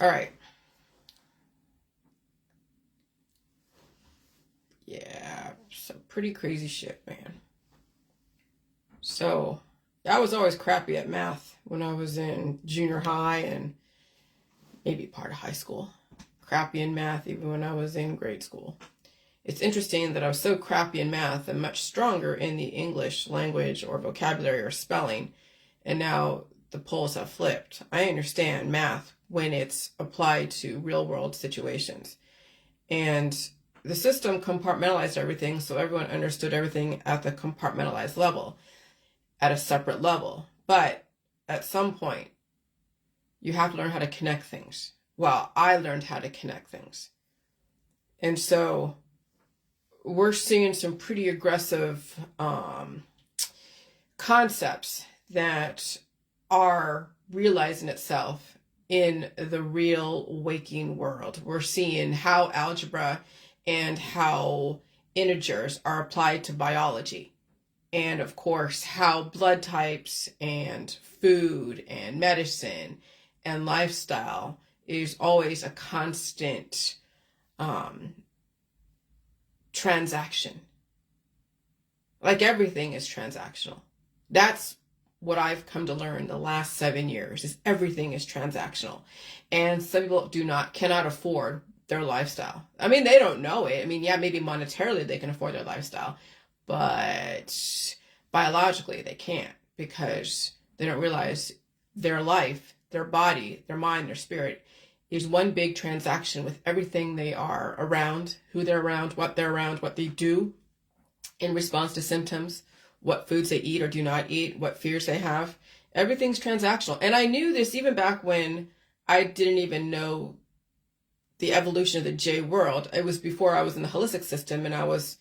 All right. Yeah, some pretty crazy shit, man. So, I was always crappy at math when I was in junior high and maybe part of high school. Crappy in math even when I was in grade school. It's interesting that I was so crappy in math and much stronger in the English language or vocabulary or spelling, and now the poles have flipped. I understand math when it's applied to real world situations. And the system compartmentalized everything, so everyone understood everything at the compartmentalized level, at a separate level. But at some point, you have to learn how to connect things. Well, I learned how to connect things. And so we're seeing some pretty aggressive concepts that are realizing itself in the real waking world. We're seeing how algebra and how integers are applied to biology. And of course, how blood types and food and medicine and lifestyle is always a constant transaction. Like everything is transactional. That's what I've come to learn the last 7 years, is everything is transactional. And some people cannot afford their lifestyle. I mean, they don't know it. I mean, yeah, maybe monetarily they can afford their lifestyle, but biologically they can't, because they don't realize their life, their body, their mind, their spirit is one big transaction with everything they are around, who they're around, what they do in response to symptoms, what foods they eat or do not eat, what fears they have. Everything's transactional. And I knew this even back when I didn't even know the evolution of the J world. It was before I was in the holistic system, and I was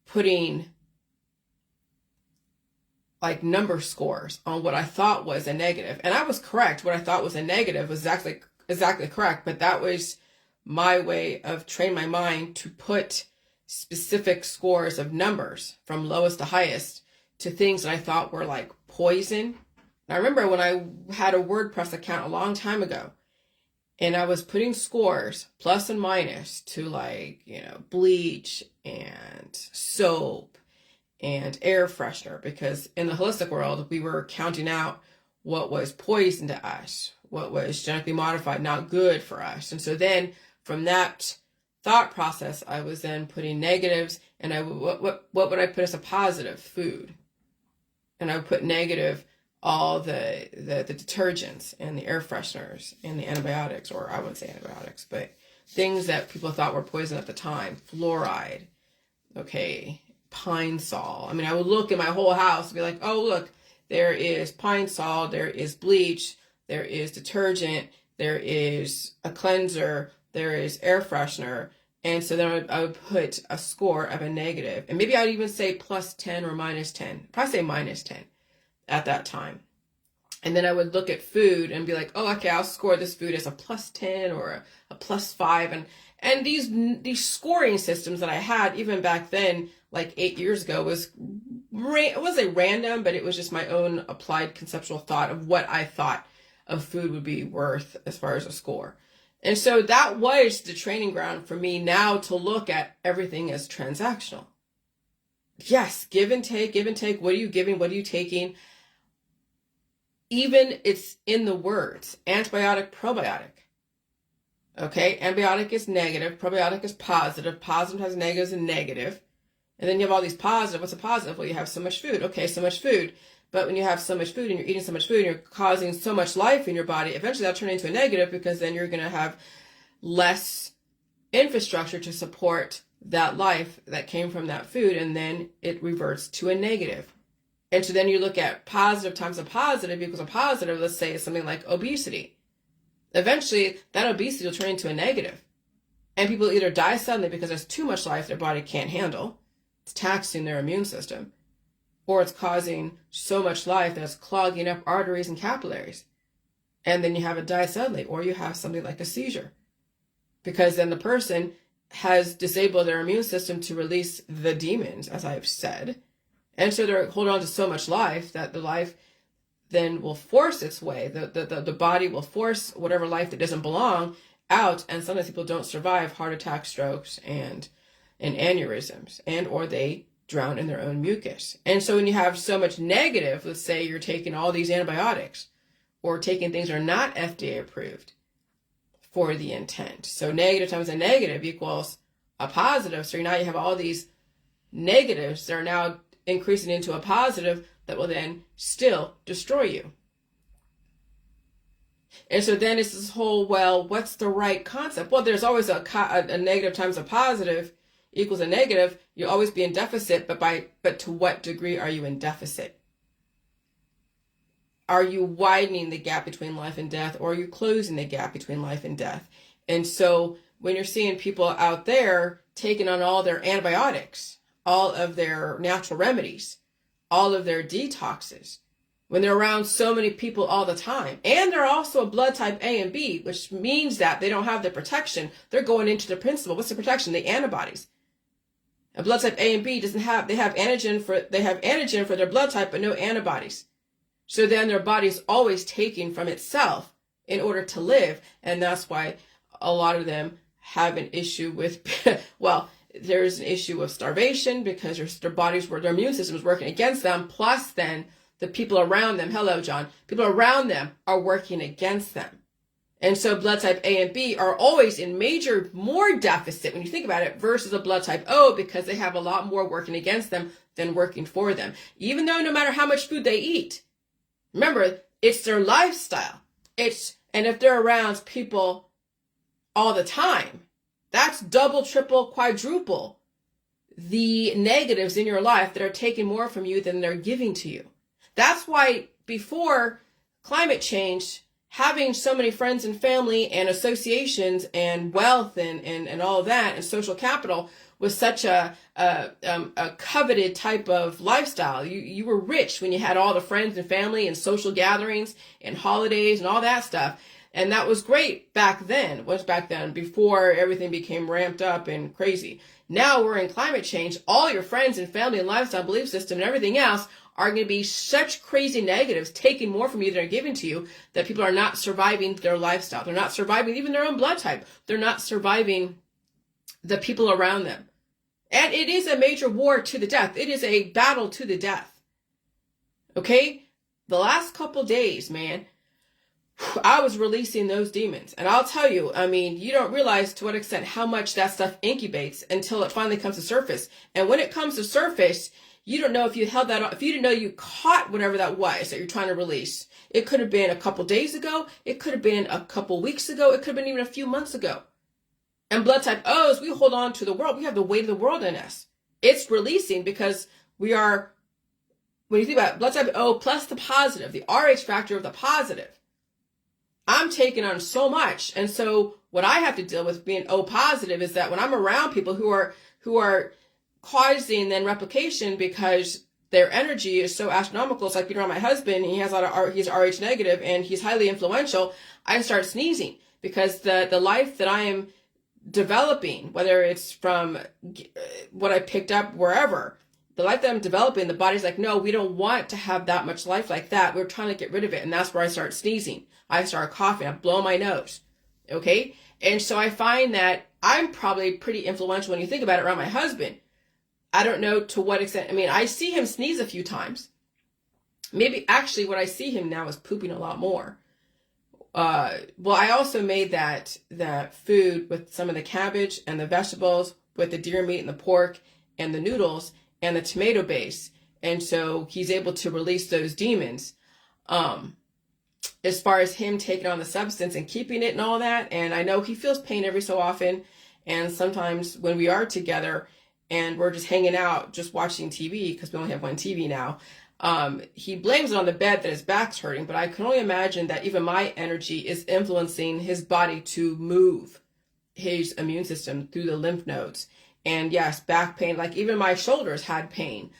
putting like number scores on what I thought was a negative. And I was correct. What I thought was a negative was exactly correct. But that was my way of training my mind to put specific scores of numbers from lowest to highest to things that I thought were like poison. And I remember when I had a WordPress account a long time ago, and I was putting scores plus and minus to like, bleach and soap and air freshener, because in the holistic world, we were counting out what was poison to us, what was genetically modified, not good for us. And so then from that thought process, I was then putting negatives, and what would I put as a positive? Food. And I would put negative all the detergents and the air fresheners and the antibiotics, or I wouldn't say antibiotics, but things that people thought were poison at the time. Fluoride, okay, pine sol. I mean, I would look at my whole house and be like, oh, look, there is pine sol, there is bleach, there is detergent, there is a cleanser, there is air freshener. And so then I would put a score of a negative. And maybe I'd even say plus 10 or minus 10. Probably say minus 10 at that time. And then I would look at food and be like, oh, okay, I'll score this food as a plus 10 or a plus 5. And these scoring systems that I had even back then, like 8 years ago, it wasn't random, but it was just my own applied conceptual thought of what I thought of food would be worth as far as a score. And so that was the training ground for me now to look at everything as transactional. Yes, give and take. What are you giving? What are you taking? Even it's in the words, antibiotic, probiotic. Okay, antibiotic is negative, probiotic is positive. Positive has negatives and negative. And then you have all these positive. What's a positive? Well, you have so much food. Okay, so much food. But when you have so much food and you're eating so much food and you're causing so much life in your body, eventually that'll turn into a negative, because then you're going to have less infrastructure to support that life that came from that food, and then it reverts to a negative. And so then you look at positive times a positive equals a positive. Let's say it's something like obesity. Eventually, that obesity will turn into a negative. And people either die suddenly because there's too much life their body can't handle. It's taxing their immune system. Or it's causing so much life that it's clogging up arteries and capillaries. And then you have it die suddenly. Or you have something like a seizure. Because then the person has disabled their immune system to release the demons, as I've said. And so they're holding on to so much life that the life then will force its way. The body will force whatever life that doesn't belong out, and sometimes people don't survive heart attacks, strokes, and aneurysms, and or they drown in their own mucus. And so when you have so much negative, let's say you're taking all these antibiotics or taking things that are not FDA approved for the intent. So negative times a negative equals a positive. So now you have all these negatives that are now increasing into a positive that will then still destroy you. And so then it's this whole, well, what's the right concept? Well, there's always a negative times a positive equals a negative. You'll always be in deficit, but to what degree are you in deficit? Are you widening the gap between life and death, or are you closing the gap between life and death? And so when you're seeing people out there taking on all their antibiotics, all of their natural remedies, all of their detoxes, when they're around so many people all the time, and they're also a blood type A and B, which means that they don't have the protection, they're going into the principle. What's the protection? The antibodies. A blood type A and B they have antigen for their blood type, but no antibodies. So then their body's always taking from itself in order to live. And that's why a lot of them have an issue with, well, there's an issue of starvation because their immune system is working against them. Plus then the people around them, hello, John, people around them are working against them. And so blood type A and B are always in more deficit when you think about it versus a blood type O, because they have a lot more working against them than working for them. Even though no matter how much food they eat, remember, it's their lifestyle. And if they're around people all the time, that's double, triple, quadruple the negatives in your life that are taking more from you than they're giving to you. That's why before climate change, having so many friends and family and associations and wealth and all of that and social capital was such a coveted type of lifestyle. You were rich when you had all the friends and family and social gatherings and holidays and all that stuff. And that was great back then. Before everything became ramped up and crazy. Now we're in climate change. All your friends and family and lifestyle, belief system and everything else are going to be such crazy negatives, taking more from you than are given to you, that people are not surviving their lifestyle. They're not surviving even their own blood type. They're not surviving the people around them. And it is a major war to the death. It is a battle to the death. Okay? The last couple days, man, I was releasing those demons. And I'll tell you, I mean, you don't realize to what extent how much that stuff incubates until it finally comes to surface. And when it comes to surface, you don't know if you held that up, if you didn't know you caught whatever that was that you're trying to release. It could have been a couple days ago. It could have been a couple weeks ago. It could have been even a few months ago. And blood type O's, we hold on to the world. We have the weight of the world in us. It's releasing because we are, when you think about it, blood type O plus the positive, the RH factor of the positive, I'm taking on so much. And so what I have to deal with being O positive is that when I'm around people who are causing then replication because their energy is so astronomical, it's like being around my husband, he has a lot of he's RH negative and he's highly influential, I start sneezing because the life that I am developing, whether it's from what I picked up wherever, the life that I'm developing, the body's like, no, we don't want to have that much life like that. We're trying to get rid of it. And that's where I start sneezing. I start coughing. I blow my nose. Okay. And so I find that I'm probably pretty influential when you think about it around my husband. I don't know to what extent. I mean, I see him sneeze a few times. Maybe actually what I see him now is pooping a lot more. Well, I also made that food with some of the cabbage and the vegetables with the deer meat and the pork and the noodles and the tomato base. And so he's able to release those demons. As far as him taking on the substance and keeping it and all that. And I know he feels pain every so often. And sometimes when we are together and we're just hanging out, just watching TV, because we only have one TV now, he blames it on the bed that his back's hurting, but I can only imagine that even my energy is influencing his body to move his immune system through the lymph nodes. And yes, back pain, like even my shoulders had pain.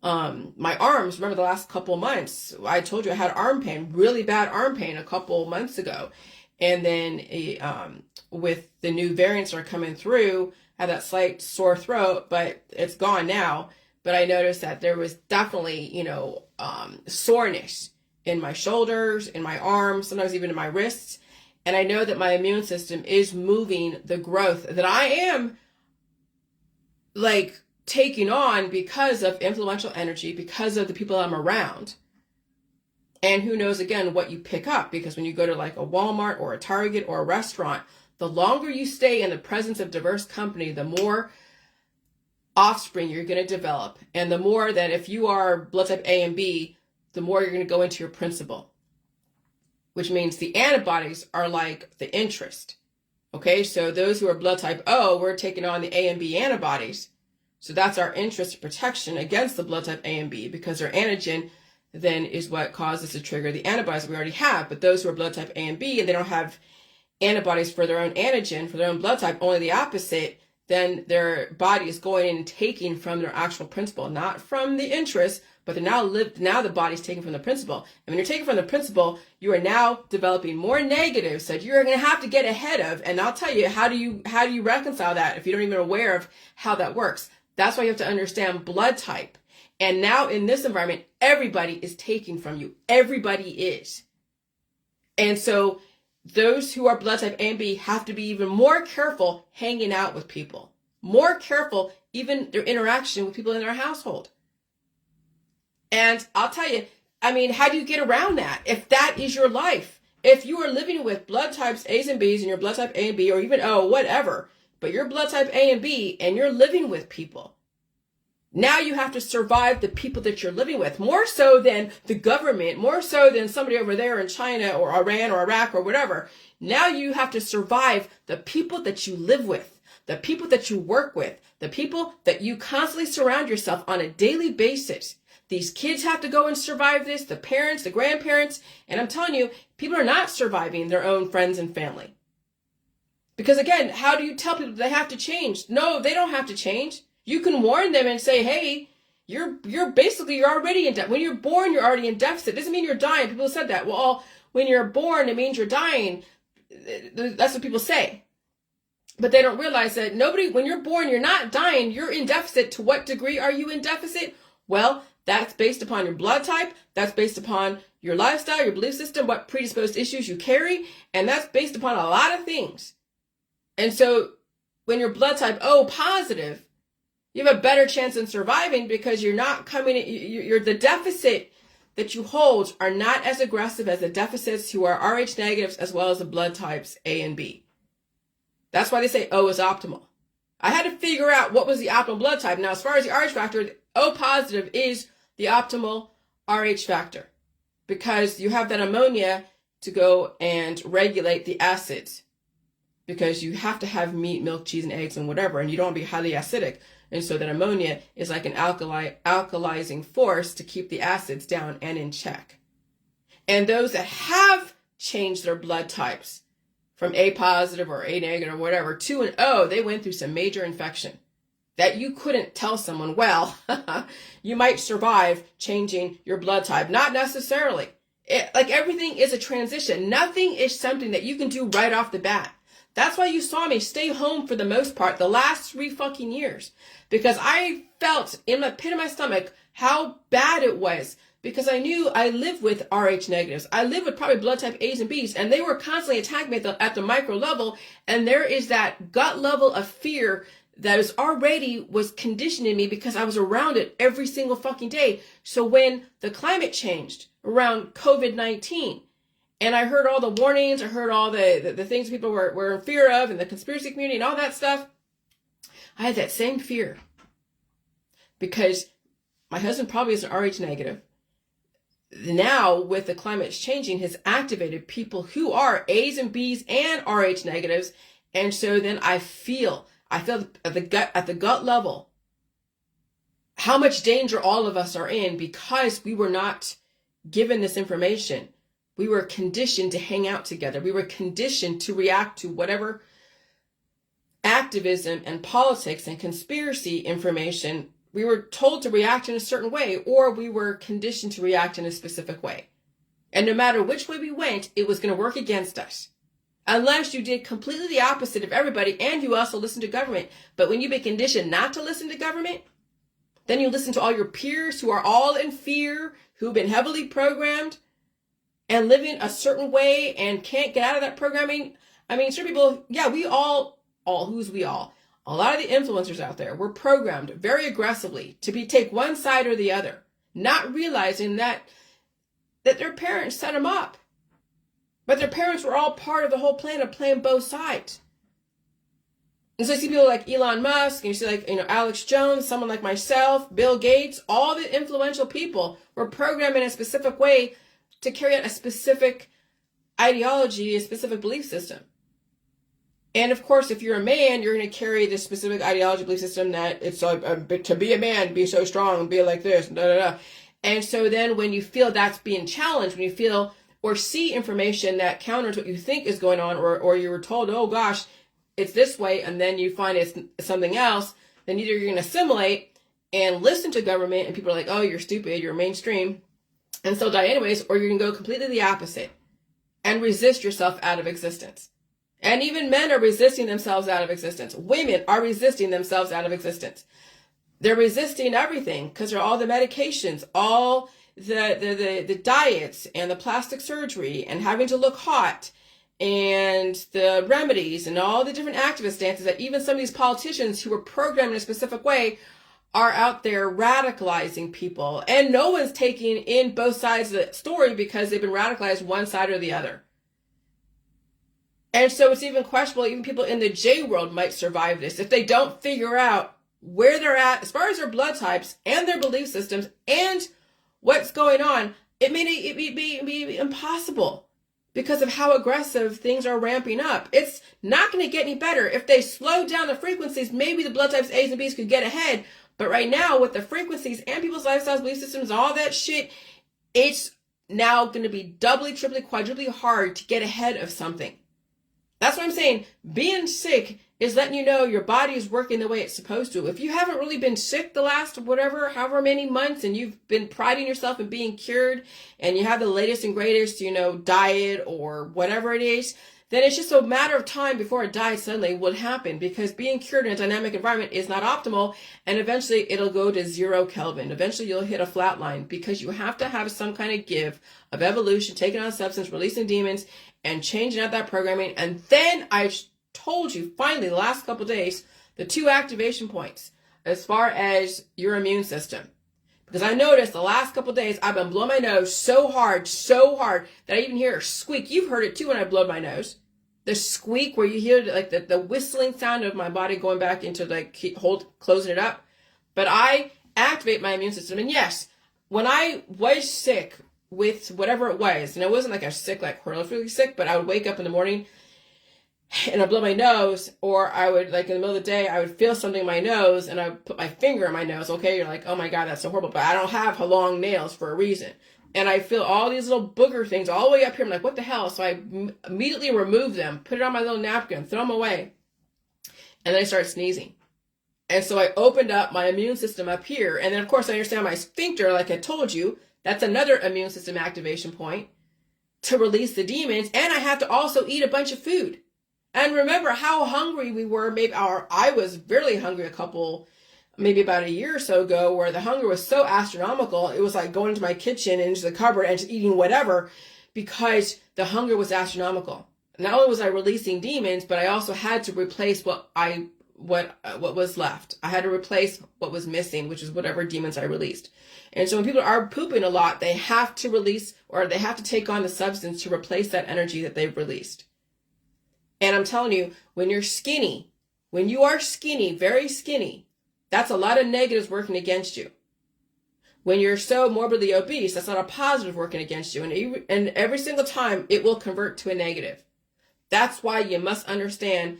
My arms, remember the last couple months, I told you I had arm pain, really bad arm pain a couple months ago. And then with the new variants that are coming through, I had that slight sore throat, but it's gone now. But I noticed that there was definitely, soreness in my shoulders, in my arms, sometimes even in my wrists. And I know that my immune system is moving the growth that I am like taking on because of influential energy, because of the people I'm around. And who knows, again, what you pick up, because when you go to like a Walmart or a Target or a restaurant, the longer you stay in the presence of diverse company, the more offspring you're going to develop. And the more that if you are blood type A and B, the more you're going to go into your principle, which means the antibodies are like the interest. Okay, so those who are blood type O, we're taking on the A and B antibodies. So that's our interest protection against the blood type A and B, because their antigen then is what causes to trigger the antibodies that we already have. But those who are blood type A and B and they don't have antibodies for their own antigen, for their own blood type, only the opposite, then their body is going in and taking from their actual principle, not from the interest, but they're now the body's taking from the principle. And when you're taking from the principle, you are now developing more negatives that you're going to have to get ahead of. And I'll tell you, how do you reconcile that if you don't even aware of how that works? That's why you have to understand blood type. And now in this environment, everybody is taking from you. Everybody is. And so those who are blood type A and B have to be even more careful hanging out with people. More careful even their interaction with people in their household. And I'll tell you, I mean, how do you get around that? If that is your life, if you are living with blood types A's and B's and your blood type A and B, or even O, whatever, but you're blood type A and B and you're living with people, now you have to survive the people that you're living with, more so than the government, more so than somebody over there in China or Iran or Iraq or whatever. Now you have to survive the people that you live with, the people that you work with, the people that you constantly surround yourself on a daily basis. These kids have to go and survive this, the parents, the grandparents, and I'm telling you, people are not surviving their own friends and family. Because again, how do you tell people they have to change? No, they don't have to change. You can warn them and say, hey, you're already in deficit. When you're born, you're already in deficit. Doesn't mean you're dying. People said that. Well, when you're born, it means you're dying. That's what people say. But they don't realize that when you're born, you're not dying. You're in deficit. To what degree are you in deficit? Well, that's based upon your blood type. That's based upon your lifestyle, your belief system, what predisposed issues you carry. And that's based upon a lot of things. And so when you're blood type O positive, you have a better chance in surviving because you're not coming in, you're the deficit that you hold are not as aggressive as the deficits who are Rh negatives as well as the blood types A and B. That's why they say O is optimal. I had to figure out what was the optimal blood type. Now, as far as the Rh factor, O positive is the optimal Rh factor because you have that ammonia to go and regulate the acids because you have to have meat, milk, cheese, and eggs and whatever, and you don't want to be highly acidic. And so that ammonia is like an alkalizing force to keep the acids down and in check. And those that have changed their blood types from A positive or A negative or whatever to an O, they went through some major infection that you couldn't tell someone, well, you might survive changing your blood type. Not necessarily. Like everything is a transition. Nothing is something that you can do right off the bat. That's why you saw me stay home for the most part the last 3 fucking years. Because I felt in the pit of my stomach how bad it was. Because I knew I lived with Rh negatives. I lived with probably blood type A's and B's. And they were constantly attacking me at the micro level. And there is that gut level of fear that was conditioning me because I was around it every single fucking day. So when the climate changed around COVID-19, and I heard all the warnings, I heard all the things people were in fear of and the conspiracy community and all that stuff. I had that same fear because my husband probably is an Rh negative. Now with the climate changing has activated people who are A's and B's and Rh negatives. And so then I feel at the gut level how much danger all of us are in because we were not given this information. We were conditioned to hang out together. We were conditioned to react to whatever activism and politics and conspiracy information. We were told to react in a certain way, or we were conditioned to react in a specific way. And no matter which way we went, it was going to work against us. Unless you did completely the opposite of everybody and you also listened to government. But when you've been conditioned not to listen to government, then you listen to all your peers who are all in fear, who've been heavily programmed. and living a certain way and can't get out of that programming. I mean, certain people, yeah, we all, who's we all? A lot of the influencers out there were programmed very aggressively to take one side or the other, not realizing that their parents set them up. But their parents were all part of the whole plan of playing both sides. And so you see people like Elon Musk, and you see like, Alex Jones, someone like myself, Bill Gates, all the influential people were programmed in a specific way to carry out a specific ideology, a specific belief system. And of course, if you're a man, you're going to carry this specific ideology, belief system that it's to be a man, be so strong, and be like this, da da da. And so then when you feel that's being challenged, when you feel or see information that counters what you think is going on, or you were told, oh gosh, it's this way, and then you find it's something else, then either you're going to assimilate and listen to government, and people are like, oh, you're stupid, you're mainstream, and so die anyways, or you're going to go completely the opposite and resist yourself out of existence. And even men are resisting themselves out of existence. Women are resisting themselves out of existence. They're resisting everything because they're all the medications, all the diets and the plastic surgery and having to look hot and the remedies and all the different activist stances that even some of these politicians who were programmed in a specific way are out there radicalizing people. And no one's taking in both sides of the story because they've been radicalized one side or the other. And so it's even questionable, even people in the J world might survive this if they don't figure out where they're at as far as their blood types and their belief systems and what's going on. It may be impossible because of how aggressive things are ramping up. It's not going to get any better. If they slow down the frequencies, maybe the blood types A's and B's could get ahead. But right now, with the frequencies and people's lifestyles, belief systems, all that shit, it's now going to be doubly, triply, quadruply hard to get ahead of something. That's what I'm saying. Being sick is letting you know your body is working the way it's supposed to. If you haven't really been sick the last however many months, and you've been priding yourself in being cured, and you have the latest and greatest, diet or whatever it is, then it's just a matter of time before a die suddenly will happen, because being cured in a dynamic environment is not optimal, and eventually it'll go to 0 Kelvin. Eventually you'll hit a flat line, because you have to have some kind of give of evolution, taking on substance, releasing demons, and changing out that programming. And then I told you finally the last couple of days the 2 activation points as far as your immune system. Because I noticed the last couple of days I've been blowing my nose so hard that I even hear a squeak. You've heard it too when I blow my nose. The squeak where you hear like the whistling sound of my body going back into closing it up. But I activate my immune system. And yes, when I was sick with whatever it was, and it wasn't like I was sick, like horrifically sick, but I would wake up in the morning and I'd blow my nose, or I would, like in the middle of the day, I would feel something in my nose and I would put my finger in my nose. Okay, you're like, oh my God, that's so horrible. But I don't have long nails for a reason. And I feel all these little booger things all the way up here. I'm like, what the hell? So I immediately remove them, put it on my little napkin, throw them away. And then I started sneezing. And so I opened up my immune system up here. And then, of course, I understand my sphincter, like I told you, that's another immune system activation point to release the demons. And I have to also eat a bunch of food. And remember how hungry we were. I was really hungry maybe about a year or so ago, where the hunger was so astronomical. It was like going into my kitchen and into the cupboard and just eating whatever, because the hunger was astronomical. Not only was I releasing demons, but I also had to replace what was left. I had to replace what was missing, which is whatever demons I released. And so when people are pooping a lot, they have to release, or they have to take on the substance to replace that energy that they've released. And I'm telling you, when you are skinny, very skinny, that's a lot of negatives working against you. When you're so morbidly obese, that's not a positive working against you. And every single time it will convert to a negative. That's why you must understand,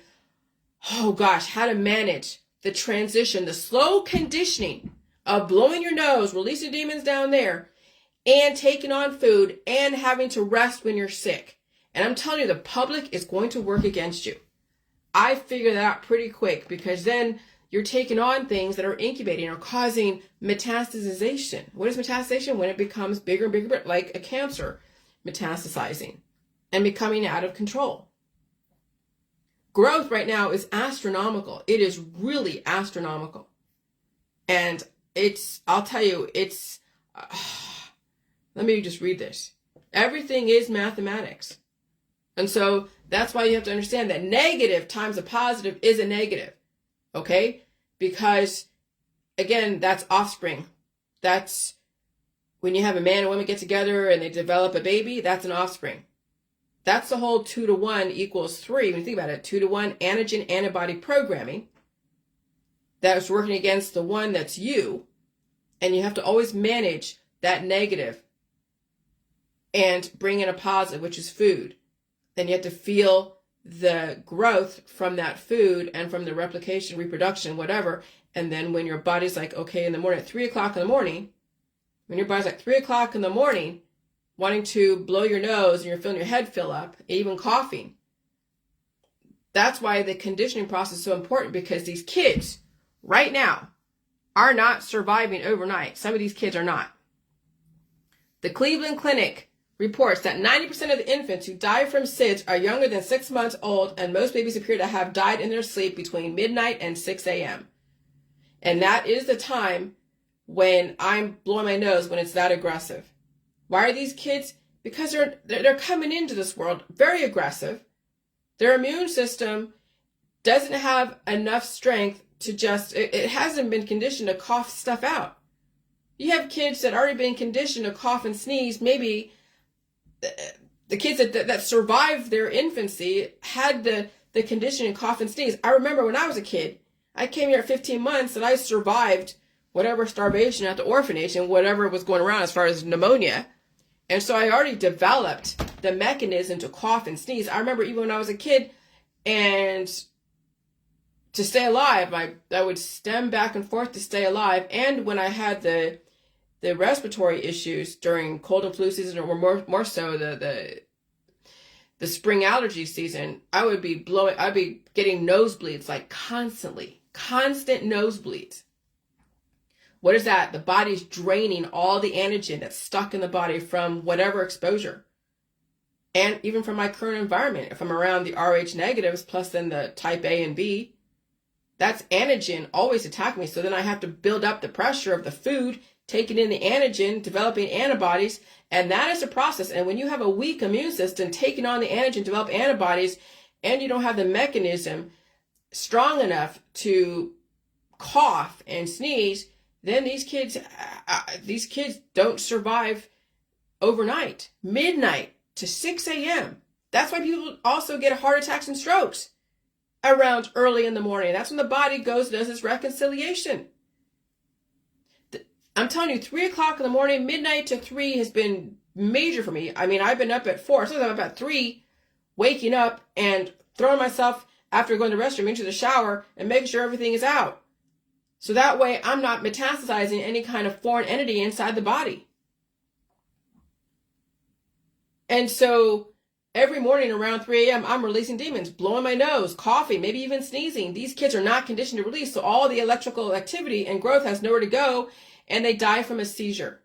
how to manage the transition, the slow conditioning of blowing your nose, releasing demons down there, and taking on food and having to rest when you're sick. And I'm telling you, the public is going to work against you. I figured that out pretty quick, because then you're taking on things that are incubating or causing metastasization. What is metastasization? When it becomes bigger and bigger, like a cancer metastasizing and becoming out of control. Growth right now is astronomical. It is really astronomical. And I'll tell you, let me just read this. Everything is mathematics. And so that's why you have to understand that negative times a positive is a negative. Okay? Because, again, that's offspring. That's when you have a man and woman get together and they develop a baby, that's an offspring. That's the whole 2 to 1 equals 3. When you think about it, 2 to 1 antigen antibody programming that's working against the one that's you. And you have to always manage that negative and bring in a positive, which is food. Then you have to feel the growth from that food and from the replication, reproduction, whatever. And then when your body's like, okay, in the morning, at 3 o'clock in the morning, when your body's like 3 o'clock in the morning, wanting to blow your nose and you're feeling your head fill up, even coughing. That's why the conditioning process is so important, because these kids right now are not surviving overnight. Some of these kids are not. The Cleveland Clinic reports that 90% of the infants who die from SIDS are younger than 6 months old, and most babies appear to have died in their sleep between midnight and 6 a.m. And that is the time when I'm blowing my nose, when it's that aggressive. Why are these kids? Because they're coming into this world very aggressive. Their immune system doesn't have enough strength to it hasn't been conditioned to cough stuff out. You have kids that already been conditioned to cough and sneeze. Maybe the kids that survived their infancy had the condition to cough and sneeze. I remember when I was a kid, I came here at 15 months and I survived whatever starvation at the orphanage and whatever was going around as far as pneumonia. And so I already developed the mechanism to cough and sneeze. I remember even when I was a kid, and to stay alive, I would stem back and forth to stay alive. And when I had the respiratory issues during cold and flu season, or more so the spring allergy season, I'd be getting nosebleeds, like constant nosebleeds. What is that? The body's draining all the antigen that's stuck in the body from whatever exposure. And even from my current environment, if I'm around the Rh negatives plus then the type A and B, that's antigen always attacking me. So then I have to build up the pressure of the food, taking in the antigen, developing antibodies, and that is a process. And when you have a weak immune system, taking on the antigen, develop antibodies, and you don't have the mechanism strong enough to cough and sneeze, then these kids don't survive overnight, midnight to 6 a.m. That's why people also get heart attacks and strokes around early in the morning. That's when the body does its reconciliation. I'm telling you, 3 o'clock in the morning, midnight to 3 has been major for me. I mean, I've been up at 4. Sometimes I'm up at 3, waking up and throwing myself after going to the restroom into the shower and making sure everything is out. So that way I'm not metastasizing any kind of foreign entity inside the body. And so every morning around 3 a.m., I'm releasing demons, blowing my nose, coughing, maybe even sneezing. These kids are not conditioned to release, so all the electrical activity and growth has nowhere to go, and they die from a seizure.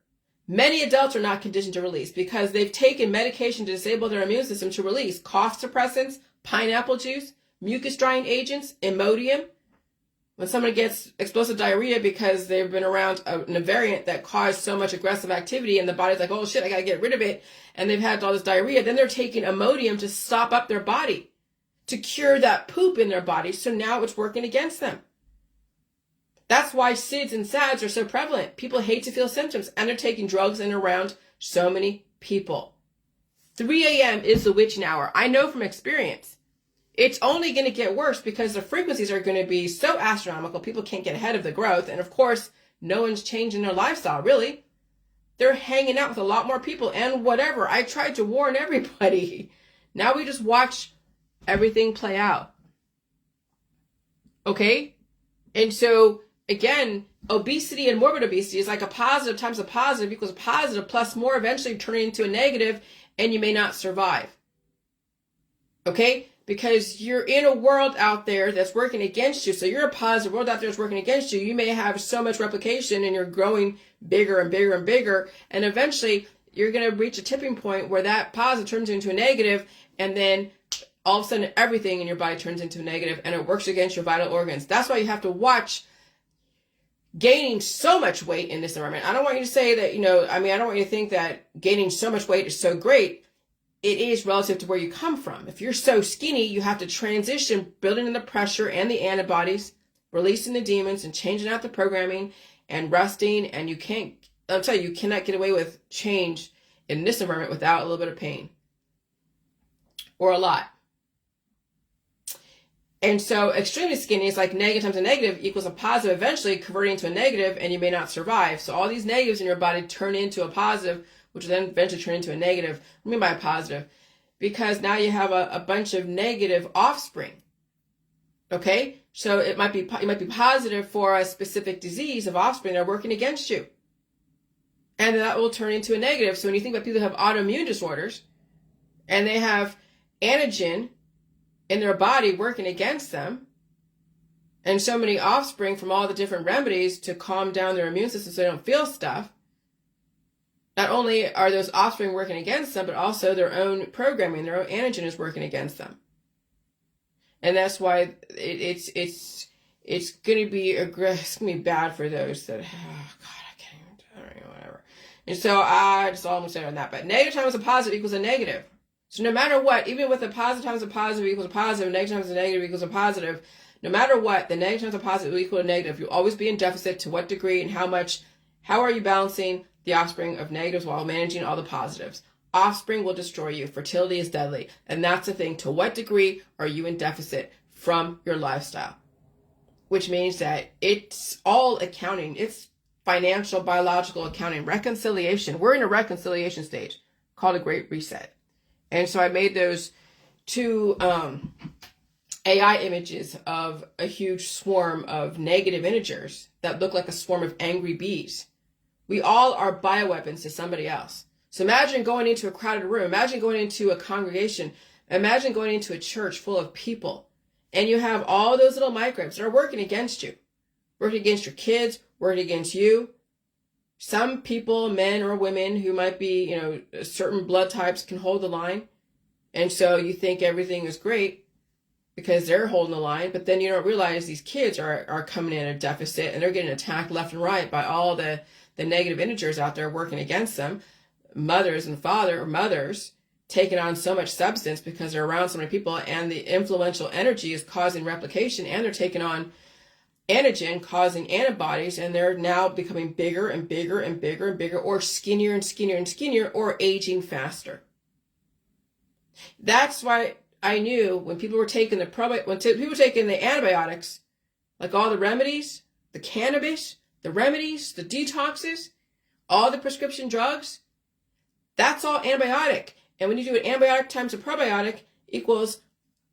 Many adults are not conditioned to release because they've taken medication to disable their immune system to release cough suppressants, pineapple juice, mucus drying agents, Imodium. When someone gets explosive diarrhea because they've been around a variant that caused so much aggressive activity and the body's like, oh shit, I gotta get rid of it, and they've had all this diarrhea, then they're taking Imodium to stop up their body, to cure that poop in their body, so now it's working against them. That's why SIDS and SADS are so prevalent. People hate to feel symptoms, and they're taking drugs and around so many people. 3 a.m. is the witching hour. I know from experience. It's only going to get worse because the frequencies are going to be so astronomical, people can't get ahead of the growth. And of course, no one's changing their lifestyle, really. They're hanging out with a lot more people and whatever. I tried to warn everybody. Now we just watch everything play out. Okay? And so, again, obesity and morbid obesity is like a positive times a positive equals a positive plus more, eventually turning into a negative, and you may not survive. Okay? Because you're in a world out there that's working against you. So you're a positive world out there that's working against you. You may have so much replication and you're growing bigger and bigger and bigger. And eventually you're going to reach a tipping point where that positive turns into a negative. And then all of a sudden everything in your body turns into a negative and it works against your vital organs. That's why you have to watch gaining so much weight in this environment. I don't want you to say that, I don't want you to think that gaining so much weight is so great. It is relative to where you come from. If you're so skinny, you have to transition, building in the pressure and the antibodies, releasing the demons and changing out the programming and resting. And I'll tell you, you cannot get away with change in this environment without a little bit of pain or a lot. And so extremely skinny is like negative times a negative equals a positive, eventually converting into a negative, and you may not survive. So all these negatives in your body turn into a positive, which will then eventually turn into a negative. What I mean by a positive? Because now you have a bunch of negative offspring. Okay? So it might be positive for a specific disease of offspring that are working against you. And that will turn into a negative. So when you think about people who have autoimmune disorders and they have antigen in their body working against them, and so many offspring from all the different remedies to calm down their immune system so they don't feel stuff, not only are those offspring working against them, but also their own programming, their own antigen is working against them. And that's why it's going to be bad for those that, whatever. And so that's all I'm going to say on that. But negative times a positive equals a negative. So no matter what, even with a positive times a positive equals a positive, negative times a negative equals a positive, no matter what, the negative times a positive will equal a negative. You'll always be in deficit. To what degree and how are you balancing the offspring of negatives while managing all the positives? Offspring will destroy you. Fertility is deadly. And that's the thing. To what degree are you in deficit from your lifestyle? Which means that it's all accounting. It's financial, biological accounting, reconciliation. We're in a reconciliation stage called a Great Reset. And so I made those two AI images of a huge swarm of negative integers that look like a swarm of angry bees. We all are bioweapons to somebody else. So imagine going into a crowded room. Imagine going into a congregation. Imagine going into a church full of people. And you have all those little microbes that are working against you. Working against your kids, working against you. Some people, men or women who might be, certain blood types can hold the line. And so you think everything is great because they're holding the line, but then you don't realize these kids are coming in a deficit and they're getting attacked left and right by all the negative integers out there working against them. Mothers taking on so much substance because they're around so many people, and the influential energy is causing replication, and they're taking on antigen, causing antibodies, and they're now becoming bigger and bigger and bigger and bigger, or skinnier and skinnier and skinnier, or aging faster. That's why I knew when people were taking the antibiotics, like all the remedies, the cannabis, the remedies, the detoxes, all the prescription drugs, that's all antibiotic. And when you do an antibiotic times a probiotic equals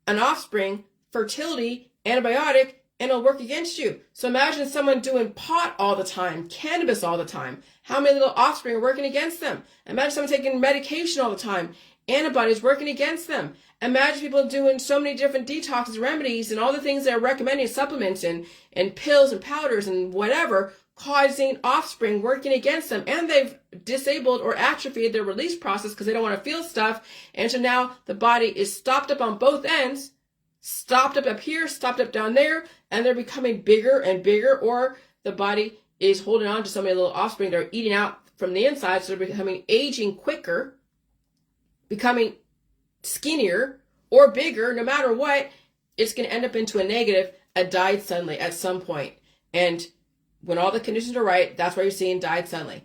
an offspring, fertility, antibiotic, and it'll work against you. So imagine someone doing pot all the time, cannabis all the time. How many little offspring are working against them? Imagine someone taking medication all the time, antibodies working against them. Imagine people doing so many different detoxes, remedies, and all the things they're recommending, supplements and pills and powders and whatever, causing offspring working against them. And they've disabled or atrophied their release process because they don't want to feel stuff. And so now the body is stopped up on both ends, stopped up here, stopped up down there, and they're becoming bigger and bigger, or the body is holding on to so many little offspring that are eating out from the inside, so they're becoming aging quicker, becoming skinnier or bigger. No matter what, it's going to end up into a negative, died suddenly at some point. And when all the conditions are right, that's why you're seeing died suddenly.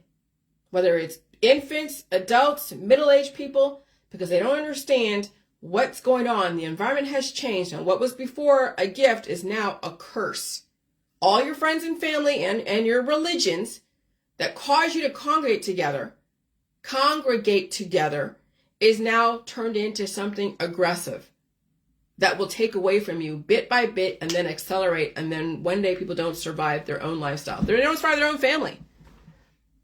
Whether it's infants, adults, middle-aged people, because they don't understand what's going on. The environment has changed, and what was before a gift is now a curse. All your friends and family and your religions that cause you to congregate together is now turned into something aggressive that will take away from you bit by bit and then accelerate. And then one day people don't survive their own lifestyle. They don't survive their own family.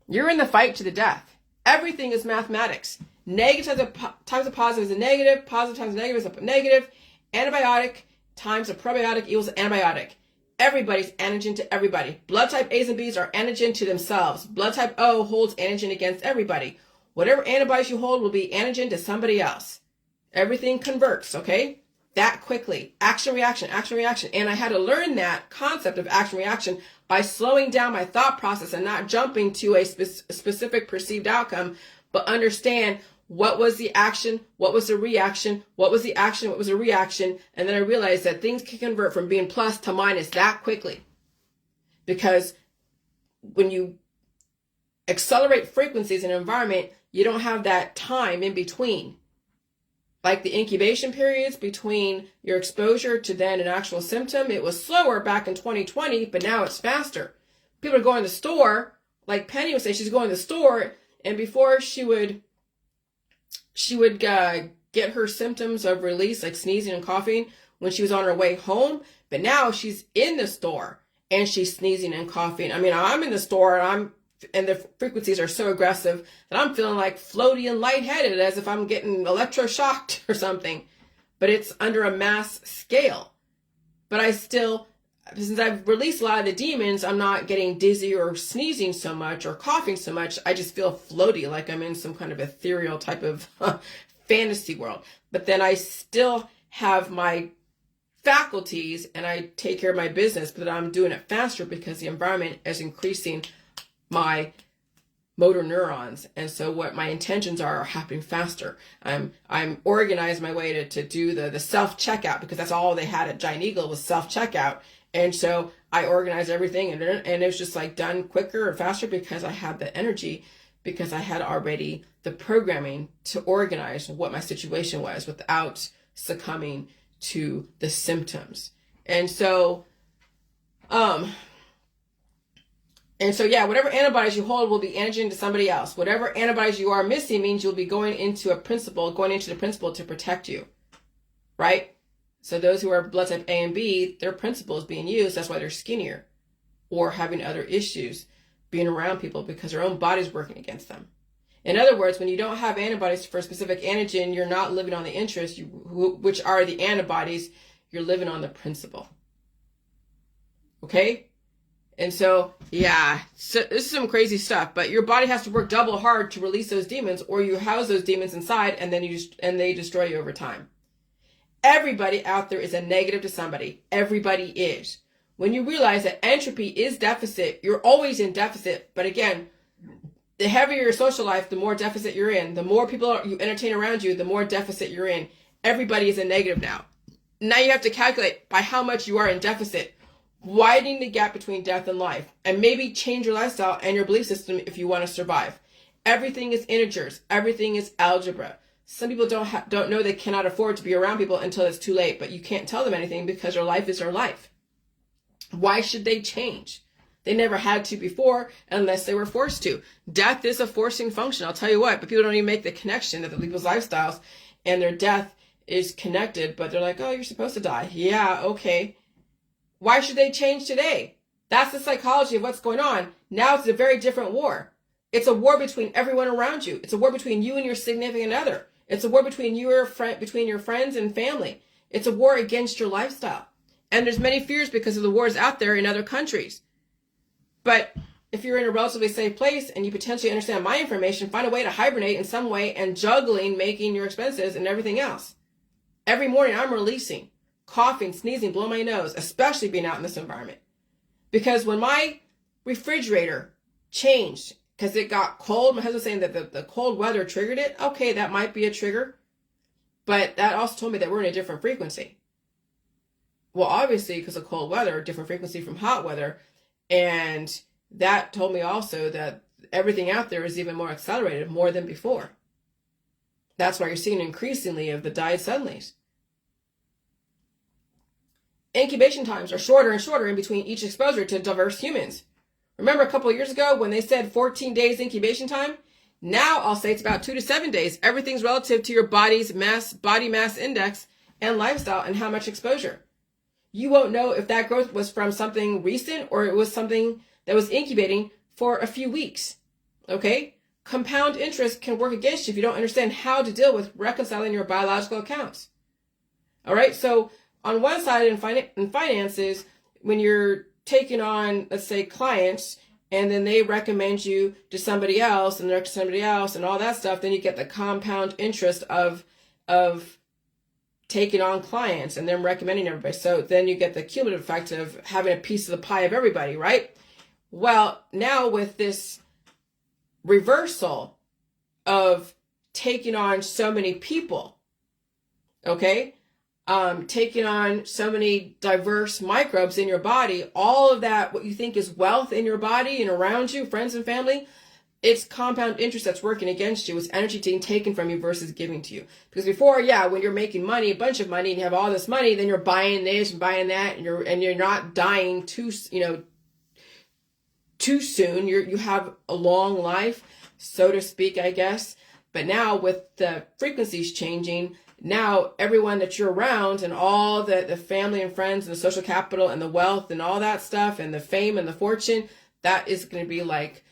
You're in the fight to the death. Everything is mathematics. Negative times a positive is a negative. Positive times a negative is a negative. Antibiotic times a probiotic equals antibiotic. Everybody's antigen to everybody. Blood type A's and B's are antigen to themselves. Blood type O holds antigen against everybody. Whatever antibodies you hold will be antigen to somebody else. Everything converts, okay? that quickly. Action, reaction, action, reaction. And I had to learn that concept of action, reaction by slowing down my thought process and not jumping to a specific perceived outcome, but understand what was the action, what was the reaction, what was the action, what was the reaction. And then I realized that things can convert from being plus to minus that quickly. Because when you accelerate frequencies in an environment, you don't have that time in between. Like the incubation periods between your exposure to then an actual symptom, it was slower back in 2020, but now it's faster. People are going to the store, like Penny would say, she's going to the store, and before she would get her symptoms of release, like sneezing and coughing, when she was on her way home, but now she's in the store and she's sneezing and coughing. I mean, I'm in the store and the frequencies are so aggressive that I'm feeling like floaty and lightheaded, as if I'm getting electroshocked or something. But it's under a mass scale. But I still, since I've released a lot of the demons, I'm not getting dizzy or sneezing so much or coughing so much. I just feel floaty, like I'm in some kind of ethereal type of fantasy world. But then I still have my faculties and I take care of my business, but I'm doing it faster because the environment is increasing my motor neurons. And so what my intentions are happening faster. I'm organized my way to do the self-checkout, because that's all they had at Giant Eagle was self-checkout. And so I organized everything and it was just like done quicker and faster because I had the energy, because I had already the programming to organize what my situation was without succumbing to the symptoms. And so, yeah, whatever antibodies you hold will be antigen to somebody else. Whatever antibodies you are missing means you'll be going into the principle to protect you, right? So those who are blood type A and B, their principle is being used. That's why they're skinnier or having other issues being around people, because their own body's working against them. In other words, when you don't have antibodies for a specific antigen, you're not living on the interest, which are the antibodies. You're living on the principle. Okay? And so, yeah, so this is some crazy stuff, but your body has to work double hard to release those demons, or you house those demons inside and then they destroy you over time. Everybody out there is a negative to somebody. Everybody is. When you realize that entropy is deficit, you're always in deficit. But again, the heavier your social life, the more deficit you're in. The more people you entertain around you, the more deficit you're in. Everybody is a negative now. Now you have to calculate by how much you are in deficit, widening the gap between death and life, and maybe change your lifestyle and your belief system if you want to survive. Everything is integers. Everything is algebra. Some people don't know they cannot afford to be around people until it's too late, but you can't tell them anything because their life is their life. Why should they change? They never had to before unless they were forced to. Death is a forcing function, I'll tell you what, but people don't even make the connection that the people's lifestyles and their death is connected, but they're like, oh, you're supposed to die. Yeah, okay. Why should they change today? That's the psychology of what's going on. Now it's a very different war. It's a war between everyone around you. It's a war between you and your significant other. It's a war between between your friends and family. It's a war against your lifestyle. And there's many fears because of the wars out there in other countries. But if you're in a relatively safe place and you potentially understand my information, find a way to hibernate in some way and juggling making your expenses and everything else. Every morning I'm releasing, coughing, sneezing, blowing my nose, especially being out in this environment. Because when my refrigerator changed, because it got cold, my husband's saying that the cold weather triggered it. Okay, that might be a trigger. But that also told me that we're in a different frequency. Well, obviously, because of cold weather, different frequency from hot weather. And that told me also that everything out there is even more accelerated, more than before. That's why you're seeing increasingly of the died suddenlies. Incubation times are shorter and shorter in between each exposure to diverse humans. Remember a couple of years ago when they said 14 days incubation time? Now I'll say it's about 2 to 7 days. Everything's relative to your body's body mass index and lifestyle and how much exposure. You won't know if that growth was from something recent or it was something that was incubating for a few weeks. Okay? Compound interest can work against you if you don't understand how to deal with reconciling your biological accounts. All right? So on one side in finances, when you're taking on, let's say, clients, and then they recommend you to somebody else and somebody else and all that stuff, then you get the compound interest of taking on clients and then recommending everybody. So then you get the cumulative effect of having a piece of the pie of everybody, right? Well, now with this reversal of taking on so many people, okay? Taking on so many diverse microbes in your body, all of that, what you think is wealth in your body and around you, friends and family, it's compound interest that's working against you. It's energy being taken from you versus giving to you. Because before, yeah, when you're making money, a bunch of money, and you have all this money, then you're buying this and buying that, and you're not dying too soon. You have a long life, so to speak, I guess. But now with the frequencies changing, now everyone that you're around and all the family and friends and the social capital and the wealth and all that stuff and the fame and the fortune, that is going to be like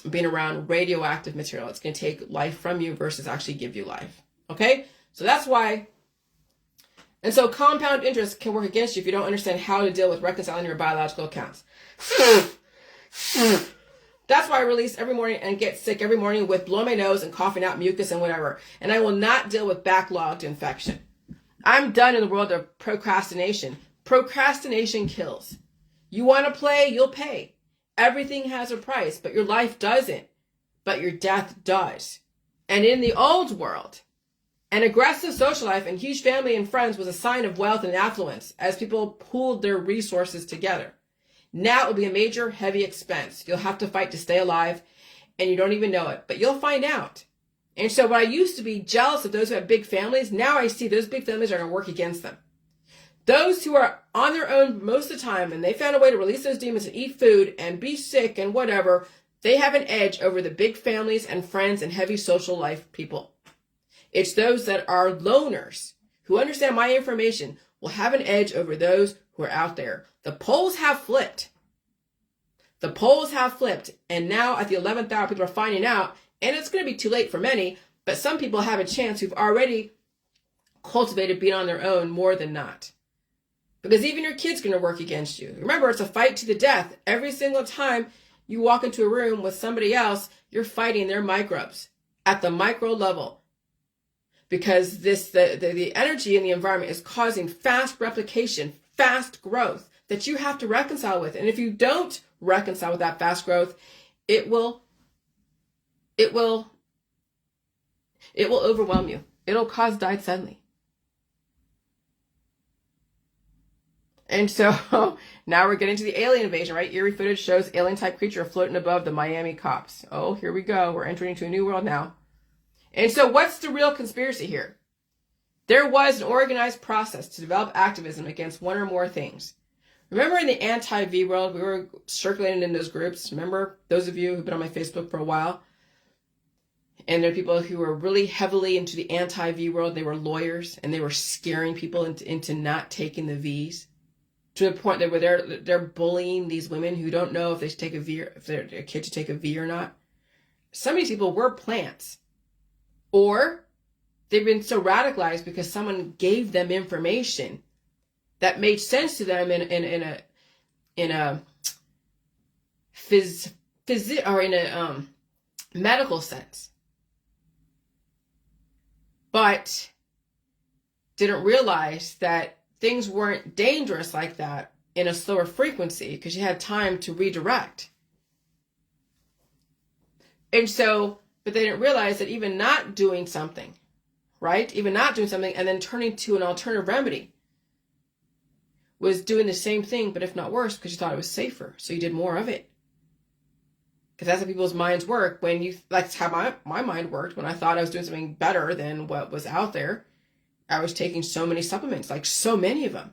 being around radioactive material. It's going to take life from you versus actually give you life. Okay? So that's why. And so compound interest can work against you if you don't understand how to deal with reconciling your biological accounts. That's why I release every morning and get sick every morning with blowing my nose and coughing out mucus and whatever. And I will not deal with backlogged infection. I'm done in the world of procrastination. Procrastination kills. You want to play, you'll pay. Everything has a price, but your life doesn't. But your death does. And in the old world, an aggressive social life and huge family and friends was a sign of wealth and affluence as people pooled their resources together. Now it will be a major, heavy expense. You'll have to fight to stay alive, and you don't even know it, but you'll find out. And so what I used to be jealous of those who have big families, now I see those big families are going to work against them. Those who are on their own most of the time, and they found a way to release those demons and eat food and be sick and whatever, they have an edge over the big families and friends and heavy social life people. It's those that are loners who understand my information will have an edge over those who are out there. The poles have flipped. The poles have flipped. And now at the 11th hour, people are finding out, and it's going to be too late for many, but some people have a chance who've already cultivated being on their own more than not. Because even your kid's going to work against you. Remember, it's a fight to the death. Every single time you walk into a room with somebody else, you're fighting their microbes at the micro level. Because the energy in the environment is causing fast replication, fast growth that you have to reconcile with. And if you don't reconcile with that fast growth, it will overwhelm you. It'll cause die suddenly. And so now we're getting to the alien invasion, right? Eerie footage shows alien-type creature floating above the Miami cops. Oh, here we go. We're entering into a new world now. And so what's the real conspiracy here? There was an organized process to develop activism against one or more things. Remember in the anti-V world, we were circulating in those groups. Remember those of you who've been on my Facebook for a while? And there are people who were really heavily into the anti-V world. They were lawyers, and they were scaring people into not taking the Vs. To the point that where they're bullying these women who don't know if they should take a V, or if their kid should take a V or not. Some of these people were plants, or they've been so radicalized because someone gave them information that made sense to them in a medical sense, but didn't realize that things weren't dangerous like that in a slower frequency because you had time to redirect. And so, but they didn't realize that even not doing something, right? Even not doing something and then turning to an alternative remedy was doing the same thing, but if not worse, because you thought it was safer. So you did more of it. Because that's how people's minds work. That's how my mind worked when I thought I was doing something better than what was out there. I was taking so many supplements, like so many of them,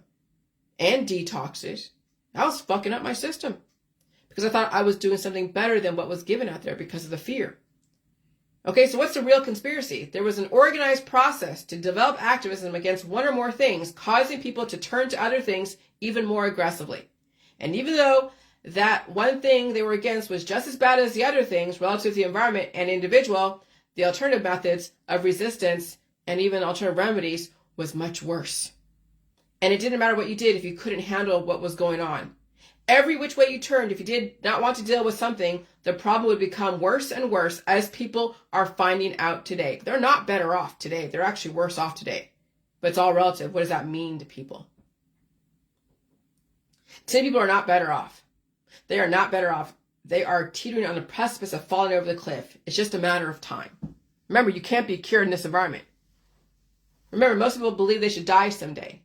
and detoxes. I was fucking up my system because I thought I was doing something better than what was given out there because of the fear. Okay, so what's the real conspiracy? There was an organized process to develop activism against one or more things, causing people to turn to other things even more aggressively. And even though that one thing they were against was just as bad as the other things relative to the environment and individual, the alternative methods of resistance and even alternative remedies was much worse. And it didn't matter what you did if you couldn't handle what was going on. Every which way you turned, if you did not want to deal with something, the problem would become worse and worse as people are finding out today. They're not better off today. They're actually worse off today. but it's all relative. What does that mean to people? Today, people are not better off. They are not better off. They are teetering on the precipice of falling over the cliff. It's just a matter of time. Remember, you can't be cured in this environment. Remember, most people believe they should die someday.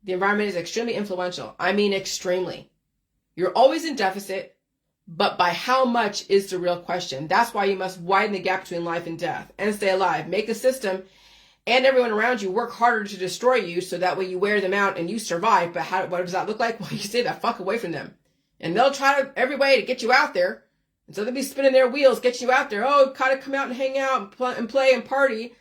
The environment is extremely influential. I mean, extremely. You're always in deficit, but by how much is the real question. That's why you must widen the gap between life and death and stay alive. Make the system and everyone around you work harder to destroy you so that way you wear them out and you survive. But what does that look like? Well, you stay the fuck away from them. And they'll try every way to get you out there. And so they'll be spinning their wheels, get you out there. Oh, gotta come out and hang out and play and party.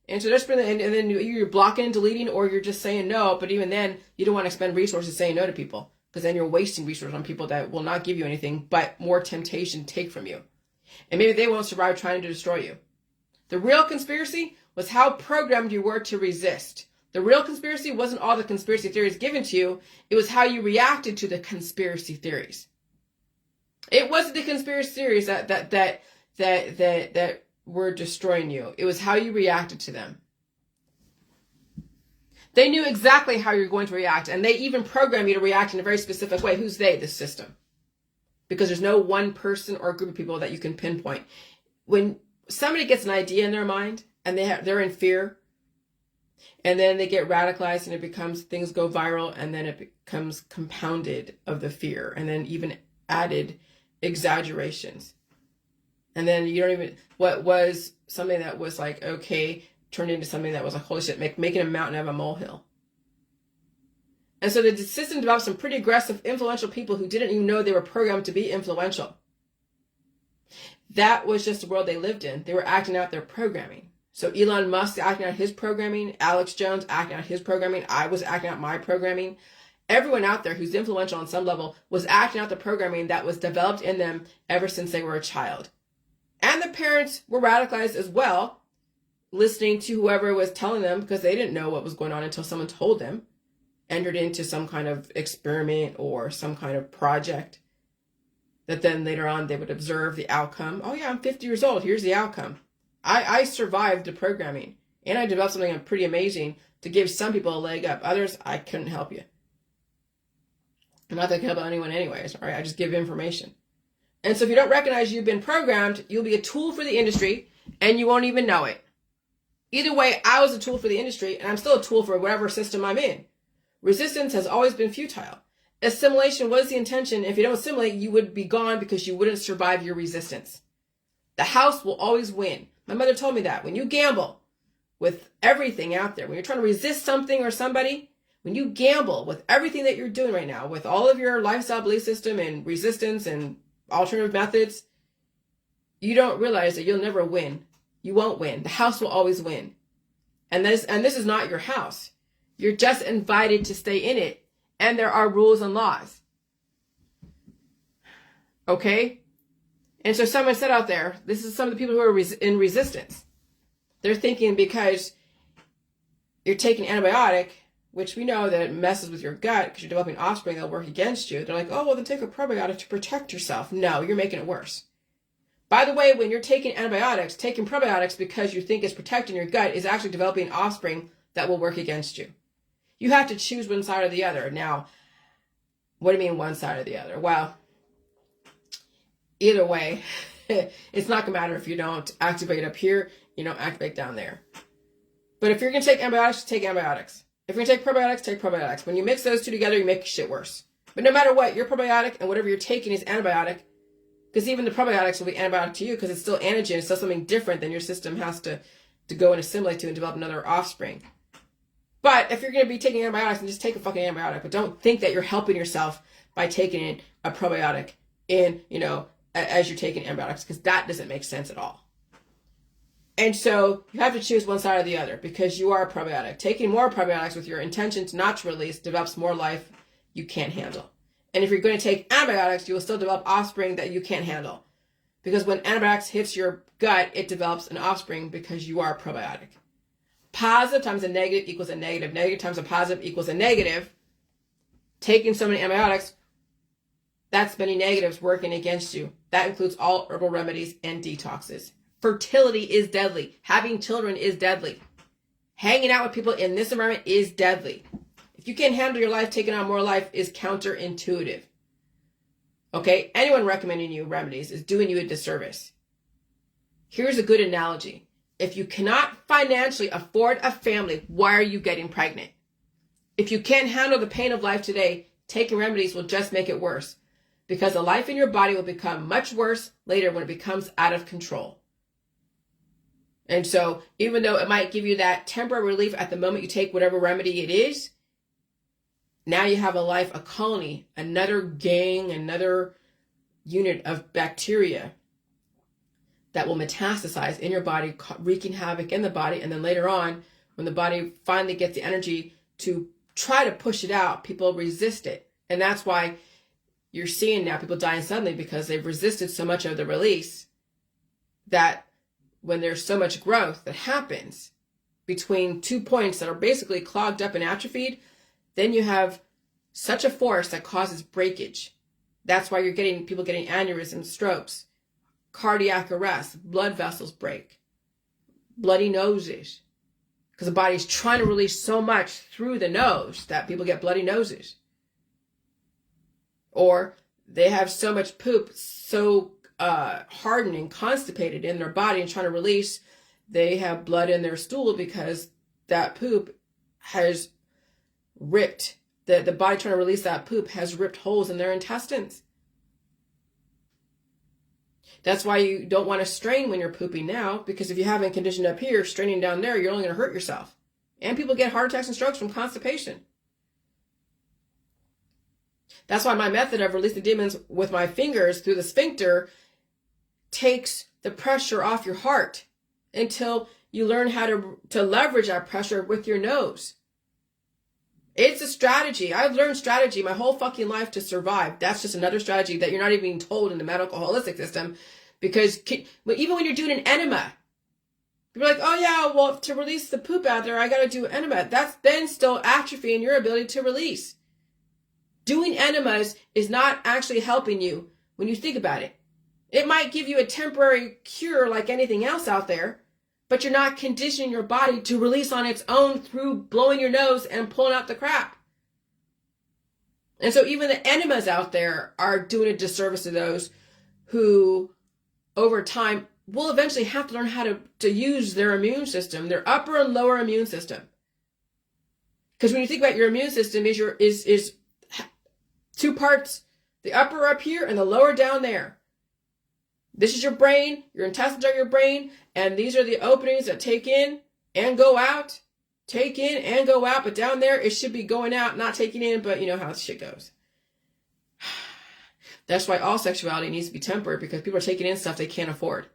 And so they're spinning, and then you're blocking and deleting, or you're just saying no. But even then, you don't want to expend resources saying no to people, because then you're wasting resources on people that will not give you anything but more temptation to take from you. And maybe they won't survive trying to destroy you. The real conspiracy was how programmed you were to resist. The real conspiracy wasn't all the conspiracy theories given to you. It was how you reacted to the conspiracy theories. It wasn't the conspiracy theories that were destroying you. It was how you reacted to them. They knew exactly how you're going to react, and they even program you to react in a very specific way. Who's they? The system. Because there's no one person or group of people that you can pinpoint. When somebody gets an idea in their mind and they're in fear, and then they get radicalized and things go viral, and then it becomes compounded of the fear, and then even added exaggerations. And then you don't even, what was something that was like, okay, turned into something that was like, holy shit, making a mountain out of a molehill. And so the system developed some pretty aggressive, influential people who didn't even know they were programmed to be influential. That was just the world they lived in. They were acting out their programming. So Elon Musk acting out his programming, Alex Jones acting out his programming, I was acting out my programming. Everyone out there who's influential on some level was acting out the programming that was developed in them ever since they were a child. And the parents were radicalized as well, listening to whoever was telling them, because they didn't know what was going on until someone told them, entered into some kind of experiment or some kind of project that then later on they would observe the outcome. Oh yeah, I'm 50 years old. Here's the outcome. I survived the programming, and I developed something pretty amazing to give some people a leg up. Others, I couldn't help you. I'm not that I can help anyone anyways, all right? I just give information. And so if you don't recognize you've been programmed, you'll be a tool for the industry, and you won't even know it. Either way, I was a tool for the industry, and I'm still a tool for whatever system I'm in. Resistance has always been futile. Assimilation was the intention. If you don't assimilate, you would be gone because you wouldn't survive your resistance. The house will always win. My mother told me that. When you gamble with everything out there, when you're trying to resist something or somebody, when you gamble with everything that you're doing right now, with all of your lifestyle belief system and resistance and alternative methods, you don't realize that you'll never win. You won't win. The house will always win. And this is not your house. You're just invited to stay in it. And there are rules and laws. Okay? And so someone said out there, this is some of the people who are in resistance. They're thinking because you're taking antibiotic, which we know that it messes with your gut because you're developing offspring that'll work against you. They're like, oh, well, then take a probiotic to protect yourself. No, you're making it worse. By the way, when you're taking antibiotics, taking probiotics because you think it's protecting your gut is actually developing offspring that will work against you. You have to choose one side or the other. Now, what do you mean one side or the other? Well, either way, it's not going to matter if you don't activate up here, you don't activate down there. But if you're going to take antibiotics, take antibiotics. If you're going to take probiotics, take probiotics. When you mix those two together, you make shit worse. But no matter what, your probiotic and whatever you're taking is antibiotic. Because even the probiotics will be antibiotic to you because it's still antigen. It's still something different than your system has to go and assimilate to and develop another offspring. But if you're going to be taking antibiotics, then just take a fucking antibiotic. But don't think that you're helping yourself by taking a probiotic as you're taking antibiotics, because that doesn't make sense at all. And so you have to choose one side or the other because you are a probiotic. Taking more probiotics with your intentions not to release develops more life you can't handle. And if you're going to take antibiotics, you will still develop offspring that you can't handle. Because when antibiotics hits your gut, it develops an offspring because you are a probiotic. Positive times a negative equals a negative. Negative times a positive equals a negative. Taking so many antibiotics, that's many negatives working against you. That includes all herbal remedies and detoxes. Fertility is deadly. Having children is deadly. Hanging out with people in this environment is deadly. If you can't handle your life, taking on more life is counterintuitive. Okay? Anyone recommending you remedies is doing you a disservice. Here's a good analogy. If you cannot financially afford a family, why are you getting pregnant? If you can't handle the pain of life today, taking remedies will just make it worse, because the life in your body will become much worse later when it becomes out of control. And so even though it might give you that temporary relief at the moment you take whatever remedy it is, now you have a life, a colony, another gang, another unit of bacteria that will metastasize in your body, wreaking havoc in the body. And then later on, when the body finally gets the energy to try to push it out, people resist it. And that's why you're seeing now people dying suddenly, because they've resisted so much of the release, that when there's so much growth that happens between 2 points that are basically clogged up and atrophied, then you have such a force that causes breakage. That's why you're getting people getting aneurysms, strokes, cardiac arrest, blood vessels break, bloody noses, because the body's trying to release so much through the nose that people get bloody noses. Or they have so much poop, so hardened and constipated in their body and trying to release, they have blood in their stool because that poop has ripped, the body trying to release that poop has ripped holes in their intestines. That's why you don't want to strain when you're pooping now, because if you haven't conditioned up here, straining down there, you're only going to hurt yourself. And people get heart attacks and strokes from constipation. That's why my method of releasing demons with my fingers through the sphincter takes the pressure off your heart until you learn how to leverage that pressure with your nose. It's a strategy. I've learned strategy my whole fucking life to survive. That's just another strategy that you're not even being told in the medical holistic system. Because even when you're doing an enema, people are like, oh yeah, well, to release the poop out there, I got to do enema. That's then still atrophying your ability to release. Doing enemas is not actually helping you when you think about it. It might give you a temporary cure like anything else out there, but you're not conditioning your body to release on its own through blowing your nose and pulling out the crap. And so even the enemas out there are doing a disservice to those who, over time, will eventually have to learn how to use their immune system, their upper and lower immune system. Because when you think about your immune system, is 2 parts, the upper up here and the lower down there. This is your brain, your intestines are your brain, and these are the openings that take in and go out, take in and go out, but down there it should be going out, not taking in, but you know how shit goes. That's why all sexuality needs to be tempered, because people are taking in stuff they can't afford.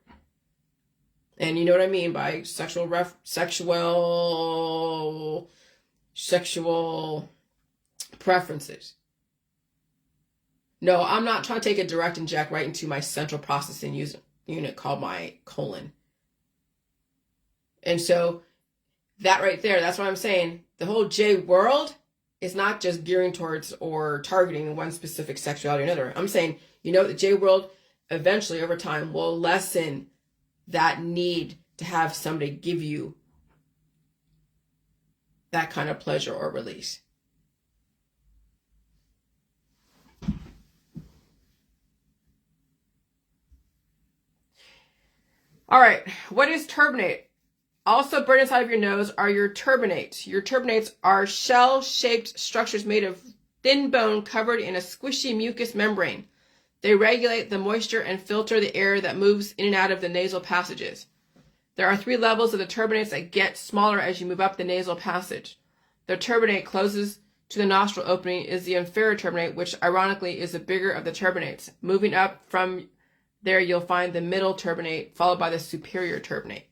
And you know what I mean by sexual preferences. No, I'm not trying to take a direct inject right into my central processing unit called my colon. And so that right there, that's what I'm saying. The whole J world is not just gearing towards or targeting one specific sexuality or another. I'm saying, the J world eventually over time will lessen that need to have somebody give you that kind of pleasure or release. All right, what is turbinate? Also burned inside of your nose are your turbinates. Your turbinates are shell-shaped structures made of thin bone covered in a squishy mucous membrane. They regulate the moisture and filter the air that moves in and out of the nasal passages. There are 3 levels of the turbinates that get smaller as you move up the nasal passage. The turbinate closest to the nostril opening is the inferior turbinate, which ironically is the bigger of the turbinates. Moving up from there, you'll find the middle turbinate, followed by the superior turbinate.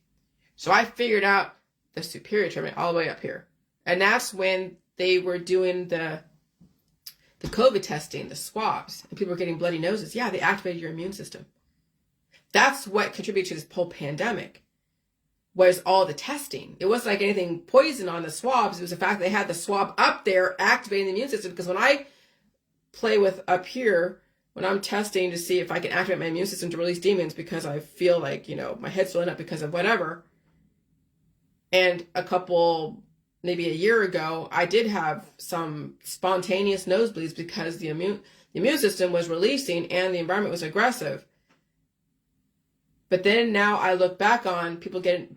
So I figured out the superior turbinate all the way up here. And that's when they were doing the COVID testing, the swabs, and people were getting bloody noses. Yeah, they activated your immune system. That's what contributed to this whole pandemic, was all the testing. It wasn't like anything poison on the swabs. It was the fact they had the swab up there activating the immune system. Because when I play with up here, when I'm testing to see if I can activate my immune system to release demons because I feel like, my head's filling up because of whatever, And maybe a year ago, I did have some spontaneous nosebleeds because the immune system was releasing and the environment was aggressive. But then now I look back on people getting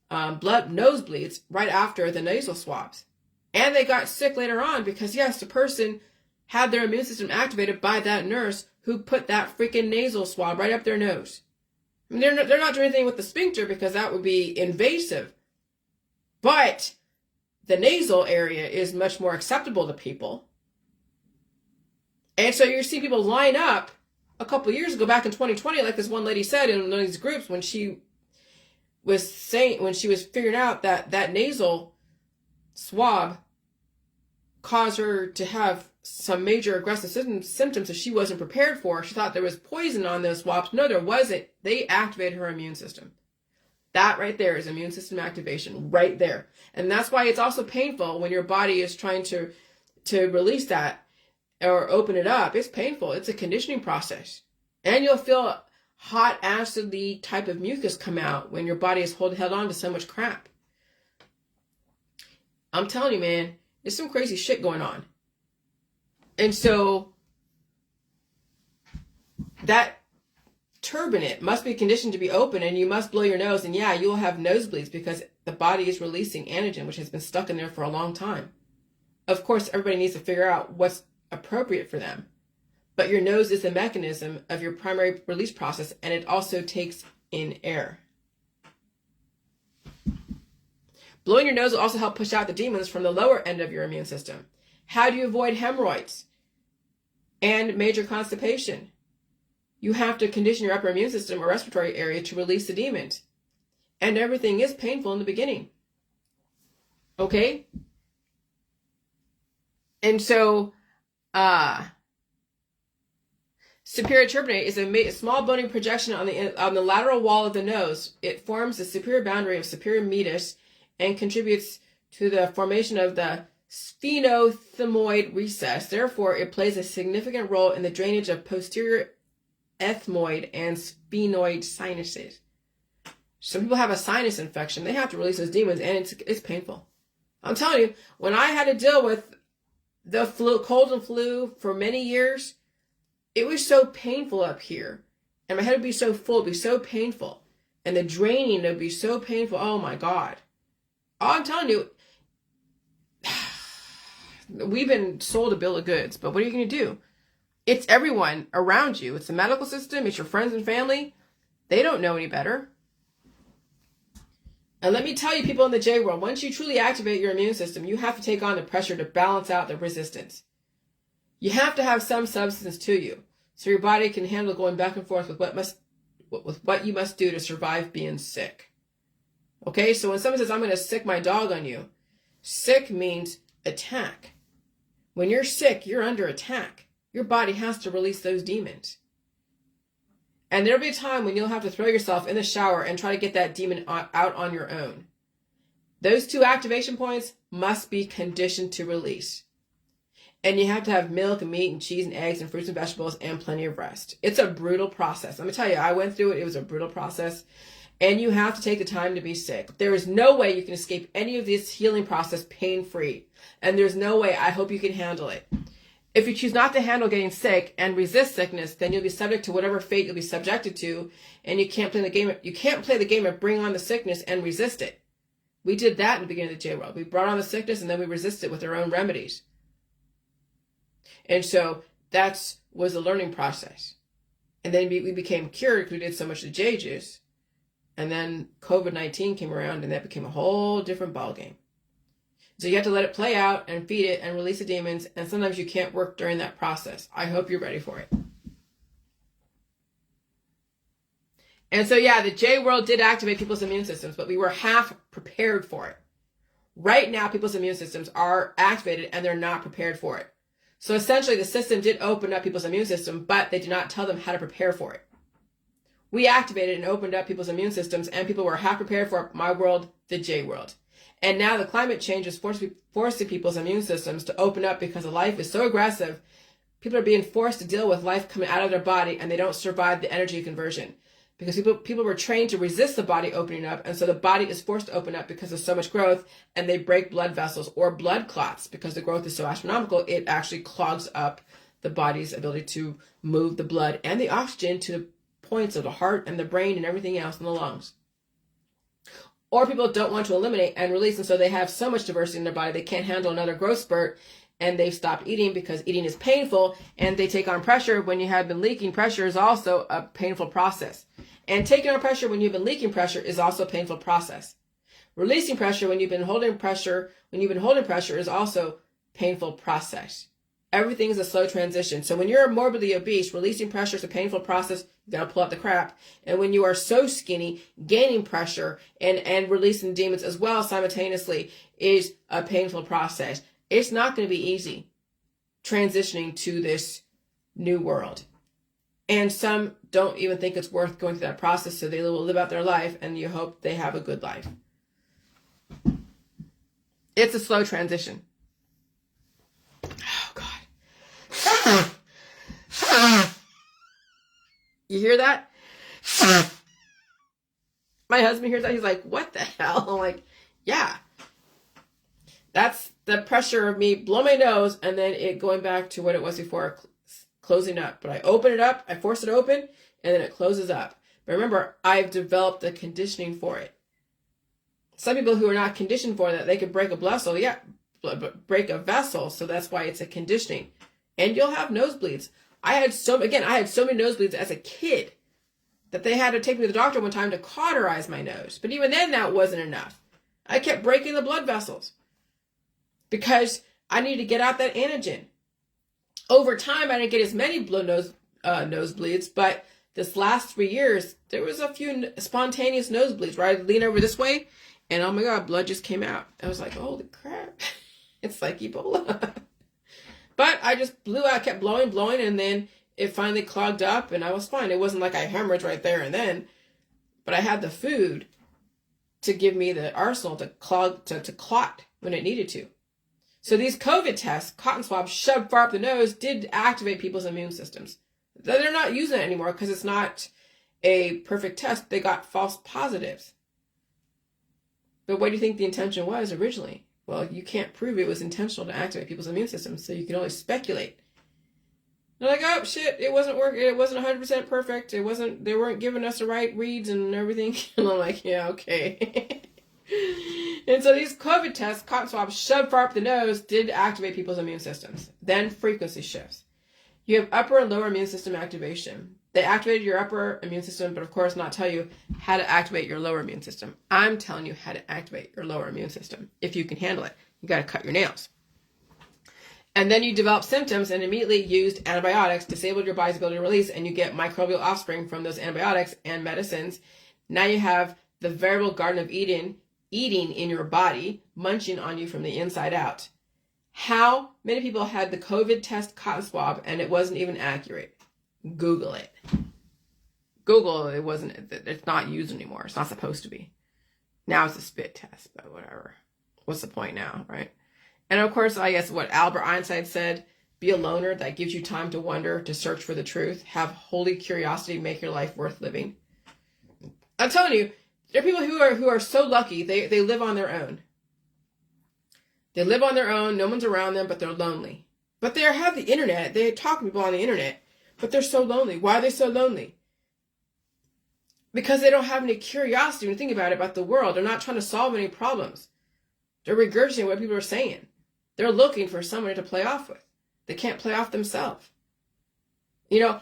blood nosebleeds right after the nasal swabs. And they got sick later on because, yes, the person had their immune system activated by that nurse who put that freaking nasal swab right up their nose. I mean, they're not doing anything with the sphincter because that would be invasive. But the nasal area is much more acceptable to people. And so you're seeing people line up a couple years ago, back in 2020, like this one lady said in one of these groups, when she was figuring out that nasal swab caused her to have some major aggressive symptoms that she wasn't prepared for. She thought there was poison on those swabs. No, there wasn't. They activated her immune system. That right there is immune system activation right there. And that's why it's also painful when your body is trying to release that or open it up. It's painful. It's a conditioning process. And you'll feel hot, acidy type of mucus come out when your body is held on to so much crap. I'm telling you, man, there's some crazy shit going on. And so that turbinate must be conditioned to be open, and you must blow your nose, and yeah, you'll have nosebleeds because the body is releasing antigen, which has been stuck in there for a long time. Of course, everybody needs to figure out what's appropriate for them. But your nose is the mechanism of your primary release process, and it also takes in air. Blowing your nose will also help push out the demons from the lower end of your immune system. How do you avoid hemorrhoids and major constipation? You have to condition your upper immune system or respiratory area to release the demons. And everything is painful in the beginning. Okay? And so, superior turbinate is a small bony projection on the lateral wall of the nose. It forms the superior boundary of superior meatus and contributes to the formation of the sphenoethmoid recess. Therefore, it plays a significant role in the drainage of posterior ethmoid and sphenoid sinuses. Some people have a sinus infection. They have to release those demons, and it's painful. I'm telling you, when I had to deal with the cold and flu for many years, it was so painful up here. And my head would be so full, it'd be so painful. And the draining would be so painful. Oh my God. I'm telling you, we've been sold a bill of goods, but what are you going to do? It's everyone around you. It's the medical system. It's your friends and family. They don't know any better. And let me tell you, people in the J world, once you truly activate your immune system, you have to take on the pressure to balance out the resistance. You have to have some substance to you so your body can handle going back and forth with what you must do to survive being sick. Okay, so when someone says, I'm going to sick my dog on you, sick means attack. When you're sick, you're under attack. Your body has to release those demons. And there'll be a time when you'll have to throw yourself in the shower and try to get that demon out on your own. Those two activation points must be conditioned to release. And you have to have milk and meat and cheese and eggs and fruits and vegetables and plenty of rest. It's a brutal process. Let me tell you, I went through it. It was a brutal process. And you have to take the time to be sick. There is no way you can escape any of this healing process pain-free. And there's no way, I hope you can handle it. If you choose not to handle getting sick and resist sickness, then you'll be subject to whatever fate you'll be subjected to, and you can't play the game. You can't play the game of bring on the sickness and resist it. We did that in the beginning of the J world. We brought on the sickness and then we resisted it with our own remedies. And so that was the learning process. And then we became cured because we did so much of the J juice. And then COVID-19 came around and that became a whole different ballgame. So you have to let it play out and feed it and release the demons. And sometimes you can't work during that process. I hope you're ready for it. And so, yeah, the J world did activate people's immune systems, but we were half prepared for it. Right now, people's immune systems are activated and they're not prepared for it. So essentially, the system did open up people's immune system, but they did not tell them how to prepare for it. We activated and opened up people's immune systems, and people were half prepared for my world, the J world. And now the climate change is forcing people's immune systems to open up because life is so aggressive. People are being forced to deal with life coming out of their body, and they don't survive the energy conversion because people were trained to resist the body opening up, and so the body is forced to open up because of so much growth, and they break blood vessels or blood clots because the growth is so astronomical. It actually clogs up the body's ability to move the blood and the oxygen to the points of the heart and the brain and everything else in the lungs. Or people don't want to eliminate and release, and so they have so much diversity in their body they can't handle another growth spurt, and they've stopped eating because eating is painful, and they take on pressure when you have been leaking. Pressure is also a painful process. And taking on pressure when you've been leaking pressure is also a painful process. Releasing pressure when you've been holding pressure is also a painful process. Everything is a slow transition. So when you're morbidly obese, releasing pressure is a painful process. You gotta pull out the crap. And when you are so skinny, gaining pressure and releasing demons as well simultaneously is a painful process. It's not going to be easy transitioning to this new world. And some don't even think it's worth going through that process, so they will live out their life, and you hope they have a good life. It's a slow transition. Oh, God. You hear that? My husband hears that. He's like, what the hell? I'm like, yeah. That's the pressure of me blowing my nose and then it going back to what it was before, closing up. But I open it up, I force it open, and then it closes up. But remember, I've developed the conditioning for it. Some people who are not conditioned for that, they could break a vessel. Yeah, break a vessel. So that's why it's a conditioning. And you'll have nosebleeds. I had so many nosebleeds as a kid that they had to take me to the doctor one time to cauterize my nose. But even then, that wasn't enough. I kept breaking the blood vessels because I needed to get out that antigen. Over time, I didn't get as many nosebleeds, but this last 3 years, there was a few spontaneous nosebleeds where I'd lean over this way, and oh my God, blood just came out. I was like, holy crap. It's like Ebola. But I just blew out, kept blowing, and then it finally clogged up, and I was fine. It wasn't like I hemorrhaged right there and then, but I had the food to give me the arsenal to clot when it needed to. So these COVID tests, cotton swabs shoved far up the nose, did activate people's immune systems. They're not using it anymore because it's not a perfect test. They got false positives. But what do you think the intention was originally? Well, you can't prove it was intentional to activate people's immune systems, so you can only speculate. They're like, oh shit, it wasn't working. It wasn't 100% perfect. They weren't giving us the right reads and everything. And I'm like, yeah, okay. And so these COVID tests, cotton swabs, shoved far up the nose, did activate people's immune systems. Then frequency shifts. You have upper and lower immune system activation. They activated your upper immune system, but of course not tell you how to activate your lower immune system. I'm telling you how to activate your lower immune system. If you can handle it, you got to cut your nails. And then you develop symptoms and immediately used antibiotics, disabled your body's ability to release, and you get microbial offspring from those antibiotics and medicines. Now you have the veritable Garden of Eden eating in your body, munching on you from the inside out. How many people had the COVID test cotton swab and it wasn't even accurate? Google it. Google, it's not used anymore. It's not supposed to be. Now it's a spit test, but whatever. What's the point now, right? And of course, I guess what Albert Einstein said, be a loner that gives you time to wonder, to search for the truth. Have holy curiosity, make your life worth living. I'm telling you, there are people who are so lucky, they live on their own. They live on their own, no one's around them, but they're lonely. But they have the internet, they talk to people on the internet, but they're so lonely. Why are they so lonely? Because they don't have any curiosity when you think about the world. They're not trying to solve any problems. They're regurgitating what people are saying. They're looking for someone to play off with. They can't play off themselves. You know,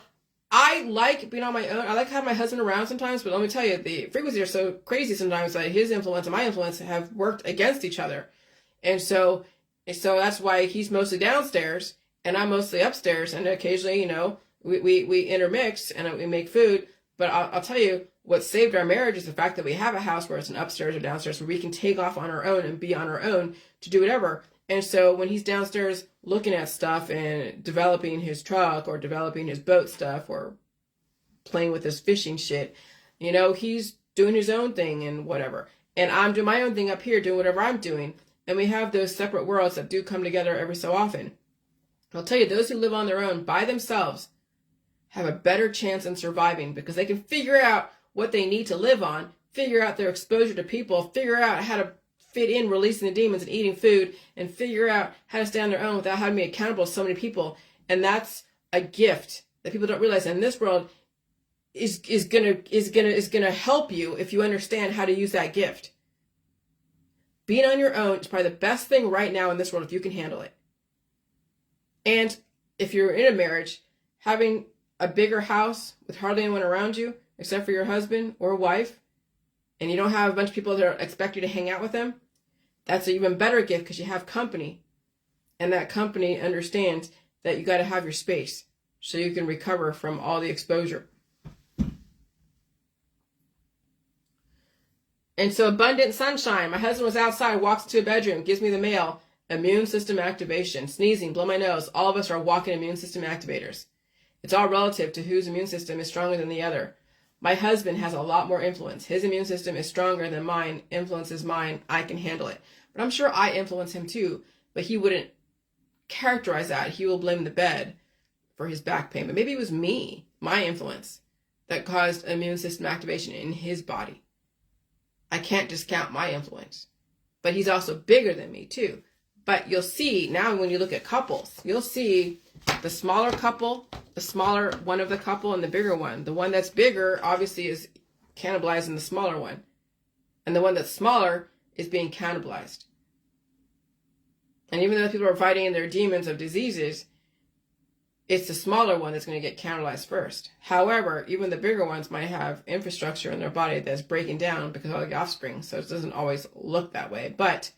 I like being on my own. I like having my husband around sometimes, but let me tell you, the frequencies are so crazy sometimes that his influence and my influence have worked against each other. And so that's why he's mostly downstairs and I'm mostly upstairs. And occasionally, you know, we intermix and we make food. But I'll tell you, what saved our marriage is the fact that we have a house where it's an upstairs or downstairs where we can take off on our own and be on our own to do whatever. And so when he's downstairs looking at stuff and developing his truck or developing his boat stuff or playing with his fishing shit, you know, he's doing his own thing and whatever. And I'm doing my own thing up here, doing whatever I'm doing. And we have those separate worlds that do come together every so often. I'll tell you, those who live on their own by themselves have a better chance in surviving because they can figure out what they need to live on, figure out their exposure to people, figure out how to fit in releasing the demons and eating food, and figure out how to stay on their own without having to be accountable to so many people. And that's a gift that people don't realize. And this world is gonna help you if you understand how to use that gift. Being on your own is probably the best thing right now in this world if you can handle it. And if you're in a marriage, having a bigger house with hardly anyone around you except for your husband or wife, and you don't have a bunch of people that expect you to hang out with them, that's an even better gift because you have company. And that company understands that you got to have your space so you can recover from all the exposure. And so abundant sunshine. My husband was outside, walks into a bedroom, gives me the mail. Immune system activation. Sneezing, blow my nose. All of us are walking immune system activators. It's all relative to whose immune system is stronger than the other. My husband has a lot more influence. His immune system is stronger than mine. Influence is mine. I can handle it. But I'm sure I influence him too. But he wouldn't characterize that. He will blame the bed for his back pain. But maybe it was me, my influence, that caused immune system activation in his body. I can't discount my influence. But he's also bigger than me too. But you'll see now when you look at couples, you'll see the smaller couple, the smaller one of the couple, and the bigger one. The one that's bigger obviously is cannibalizing the smaller one. And the one that's smaller is being cannibalized. And even though people are fighting their demons of diseases, it's the smaller one that's going to get cannibalized first. However, even the bigger ones might have infrastructure in their body that's breaking down because of the offspring. So it doesn't always look that way. But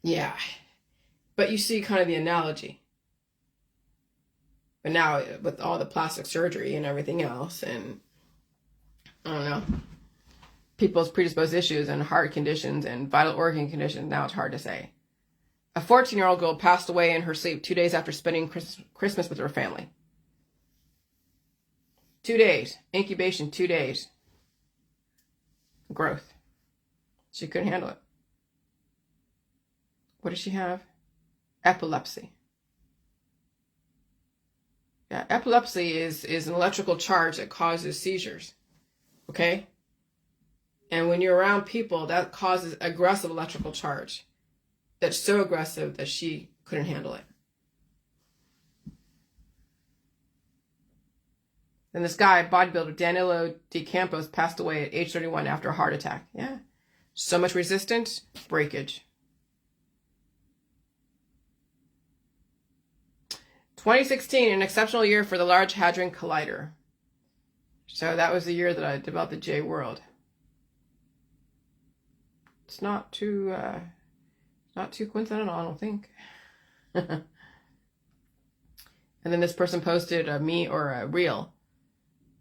yeah. But you see kind of the analogy. But now with all the plastic surgery and everything else, and I don't know, people's predisposed issues and heart conditions and vital organ conditions, now it's hard to say. A 14-year-old girl passed away in her sleep 2 days after spending Christmas with her family. 2 days. Incubation, 2 days. Growth. She couldn't handle it. What does she have? Epilepsy. Yeah, epilepsy is an electrical charge that causes seizures. Okay? And when you're around people, that causes aggressive electrical charge. That's so aggressive that she couldn't handle it. Then this guy, bodybuilder, Danilo Di Campos, passed away at age 31 after a heart attack. Yeah. So much resistance, breakage. 2016, an exceptional year for the Large Hadron Collider. So that was the year that I developed the J World. It's not too coincidental, I don't think. And then this person posted a reel.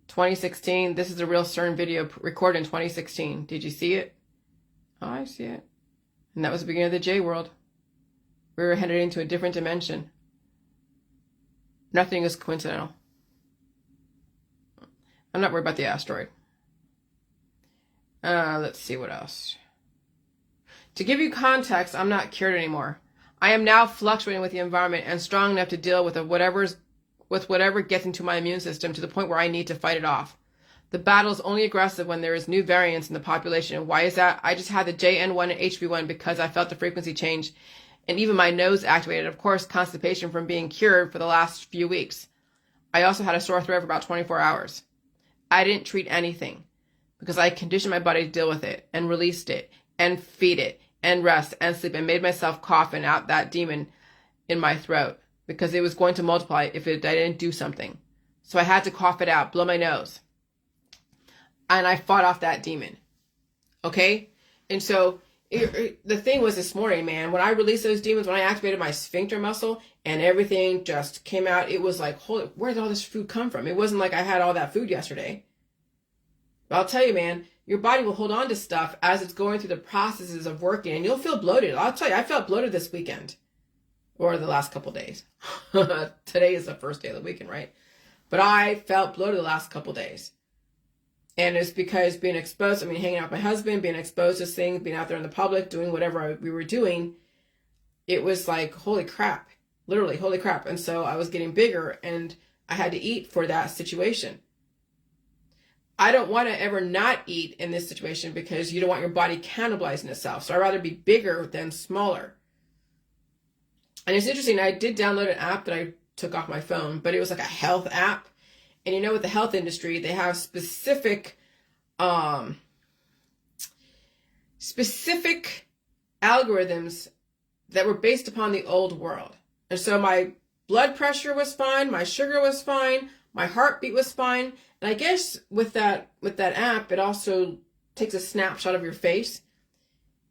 2016, this is a real CERN video recorded in 2016. Did you see it? Oh, I see it. And that was the beginning of the J World. We were headed into a different dimension. Nothing is coincidental. I'm not worried about the asteroid. Let's see what else. To give you context, I'm not cured anymore. I am now fluctuating with the environment and strong enough to deal with whatever gets into my immune system to the point where I need to fight it off. The battle is only aggressive when there is new variants in the population. Why is that? I just had the JN1 and HV1 because I felt the frequency change and even my nose activated. Of course, constipation from being cured for the last few weeks. I also had a sore throat for about 24 hours. I didn't treat anything because I conditioned my body to deal with it and released it and feed it and rest and sleep and made myself cough and out that demon in my throat because it was going to multiply if I didn't do something. So I had to cough it out, blow my nose. And I fought off that demon. Okay? And so the thing was this morning, man, when I released those demons, when I activated my sphincter muscle and everything just came out, it was like, holy, where did all this food come from? It wasn't like I had all that food yesterday. But I'll tell you, man, your body will hold on to stuff as it's going through the processes of working, and you'll feel bloated. I'll tell you, I felt bloated this weekend, or the last couple days. Today is the first day of the weekend, right? But I felt bloated the last couple days. And it's because being exposed, hanging out with my husband, being exposed to things, being out there in the public, doing whatever we were doing, it was like, holy crap, literally, holy crap. And so I was getting bigger, and I had to eat for that situation. I don't want to ever not eat in this situation because you don't want your body cannibalizing itself. So I'd rather be bigger than smaller. And it's interesting, I did download an app that I took off my phone, but it was like a health app. And you know, with the health industry, they have specific algorithms that were based upon the old world. And so my blood pressure was fine, my sugar was fine, my heartbeat was fine. And I guess with that app, it also takes a snapshot of your face.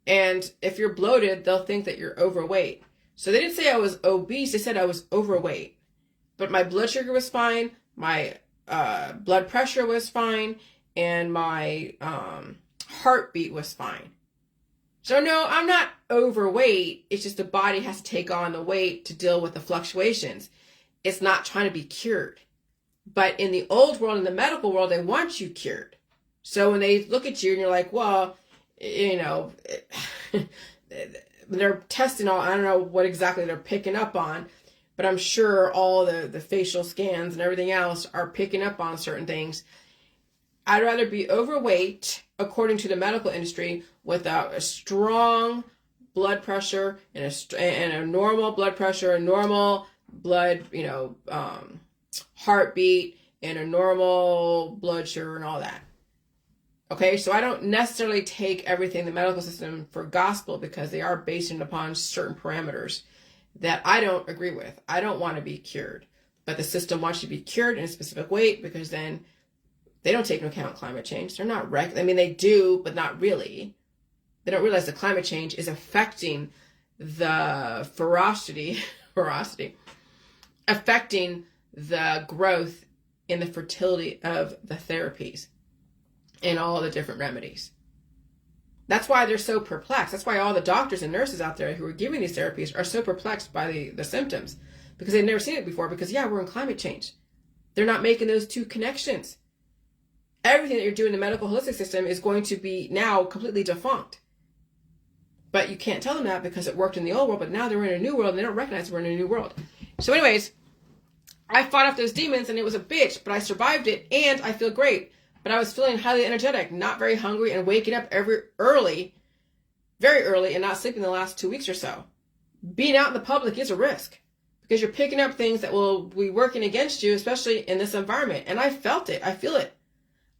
And if you're bloated, they'll think that you're overweight. So they didn't say I was obese, they said I was overweight. But my blood sugar was fine, my blood pressure was fine, and my heartbeat was fine. So no, I'm not overweight. It's just the body has to take on the weight to deal with the fluctuations. It's not trying to be cured. But in the old world, in the medical world, they want you cured. So when they look at you and you're like, well, you know, they're testing all, I don't know what exactly they're picking up on, but I'm sure all the facial scans and everything else are picking up on certain things. I'd rather be overweight, according to the medical industry, without a strong blood pressure and a normal blood pressure, a normal blood, heartbeat, and a normal blood sugar and all that. Okay, so I don't necessarily take everything in the medical system for gospel because they are based upon certain parameters that I don't agree with. I don't want to be cured, but the system wants you to be cured in a specific way because then they don't take into account climate change. They're not they do, but not really. They don't realize that climate change is affecting the ferocity, affecting the growth in the fertility of the therapies and all the different remedies. That's why they're so perplexed. That's why all the doctors and nurses out there who are giving these therapies are so perplexed by the symptoms because they've never seen it before because, we're in climate change. They're not making those two connections. Everything that you're doing in the medical holistic system is going to be now completely defunct. But you can't tell them that because it worked in the old world, but now they're in a new world and they don't recognize we're in a new world. So anyways, I fought off those demons and it was a bitch, but I survived it and I feel great. But I was feeling highly energetic, not very hungry, and waking up very early, and not sleeping the last 2 weeks or so. Being out in the public is a risk because you're picking up things that will be working against you, especially in this environment. And I felt it. I feel it.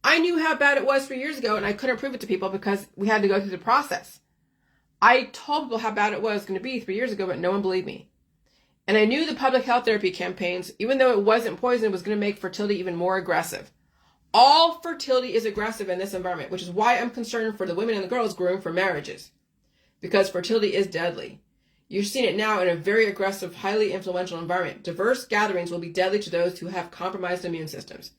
I knew how bad it was 3 years ago, and I couldn't prove it to people because we had to go through the process. I told people how bad it was going to be 3 years ago, but no one believed me. And I knew the public health therapy campaigns, even though it wasn't poison, was going to make fertility even more aggressive. All fertility is aggressive in this environment, which is why I'm concerned for the women and the girls growing for marriages, because fertility is deadly. You're seeing it now in a very aggressive, highly influential environment. Diverse gatherings will be deadly to those who have compromised immune systems.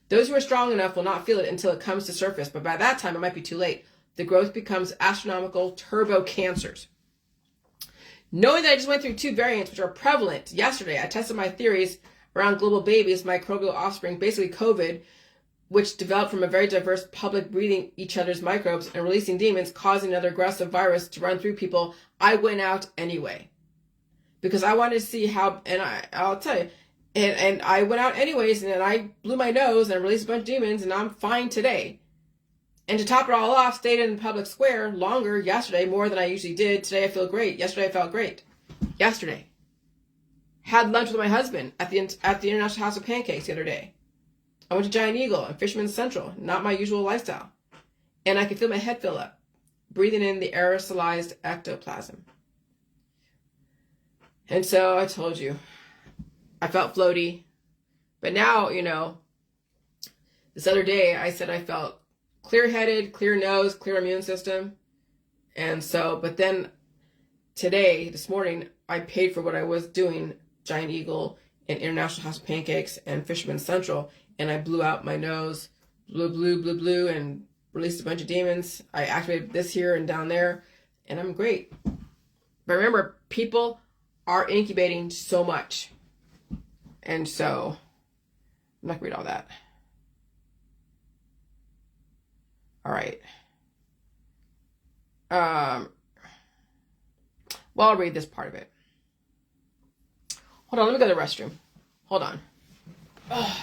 Those who are strong enough will not feel it until it comes to surface, but by that time it might be too late. The growth becomes astronomical turbo cancers. Knowing that I just went through 2 variants which are prevalent, yesterday I tested my theories around global babies, microbial offspring, basically COVID, which developed from a very diverse public breathing each other's microbes and releasing demons, causing another aggressive virus to run through people. I went out anyway because I wanted to see how, and I'll tell you, and I went out anyways, and then I blew my nose and I released a bunch of demons, and I'm fine today. And to top it all off, stayed in the public square longer yesterday, more than I usually did. Today I feel great. Yesterday I felt great. Yesterday. Had lunch with my husband at the International House of Pancakes the other day. I went to Giant Eagle and Fisherman's Central, not my usual lifestyle. And I could feel my head fill up, breathing in the aerosolized ectoplasm. And so I told you, I felt floaty. But now, this other day I said I felt clear-headed, clear nose, clear immune system. And so, but then today, this morning, I paid for what I was doing, Giant Eagle and International House of Pancakes and Fisherman's Central. And I blew out my nose, blew, and released a bunch of demons. I activated this here and down there, and I'm great. But remember, people are incubating so much. And so, I'm not going to read all that. All right. Well, I'll read this part of it. Hold on, let me go to the restroom. Hold on. Ugh.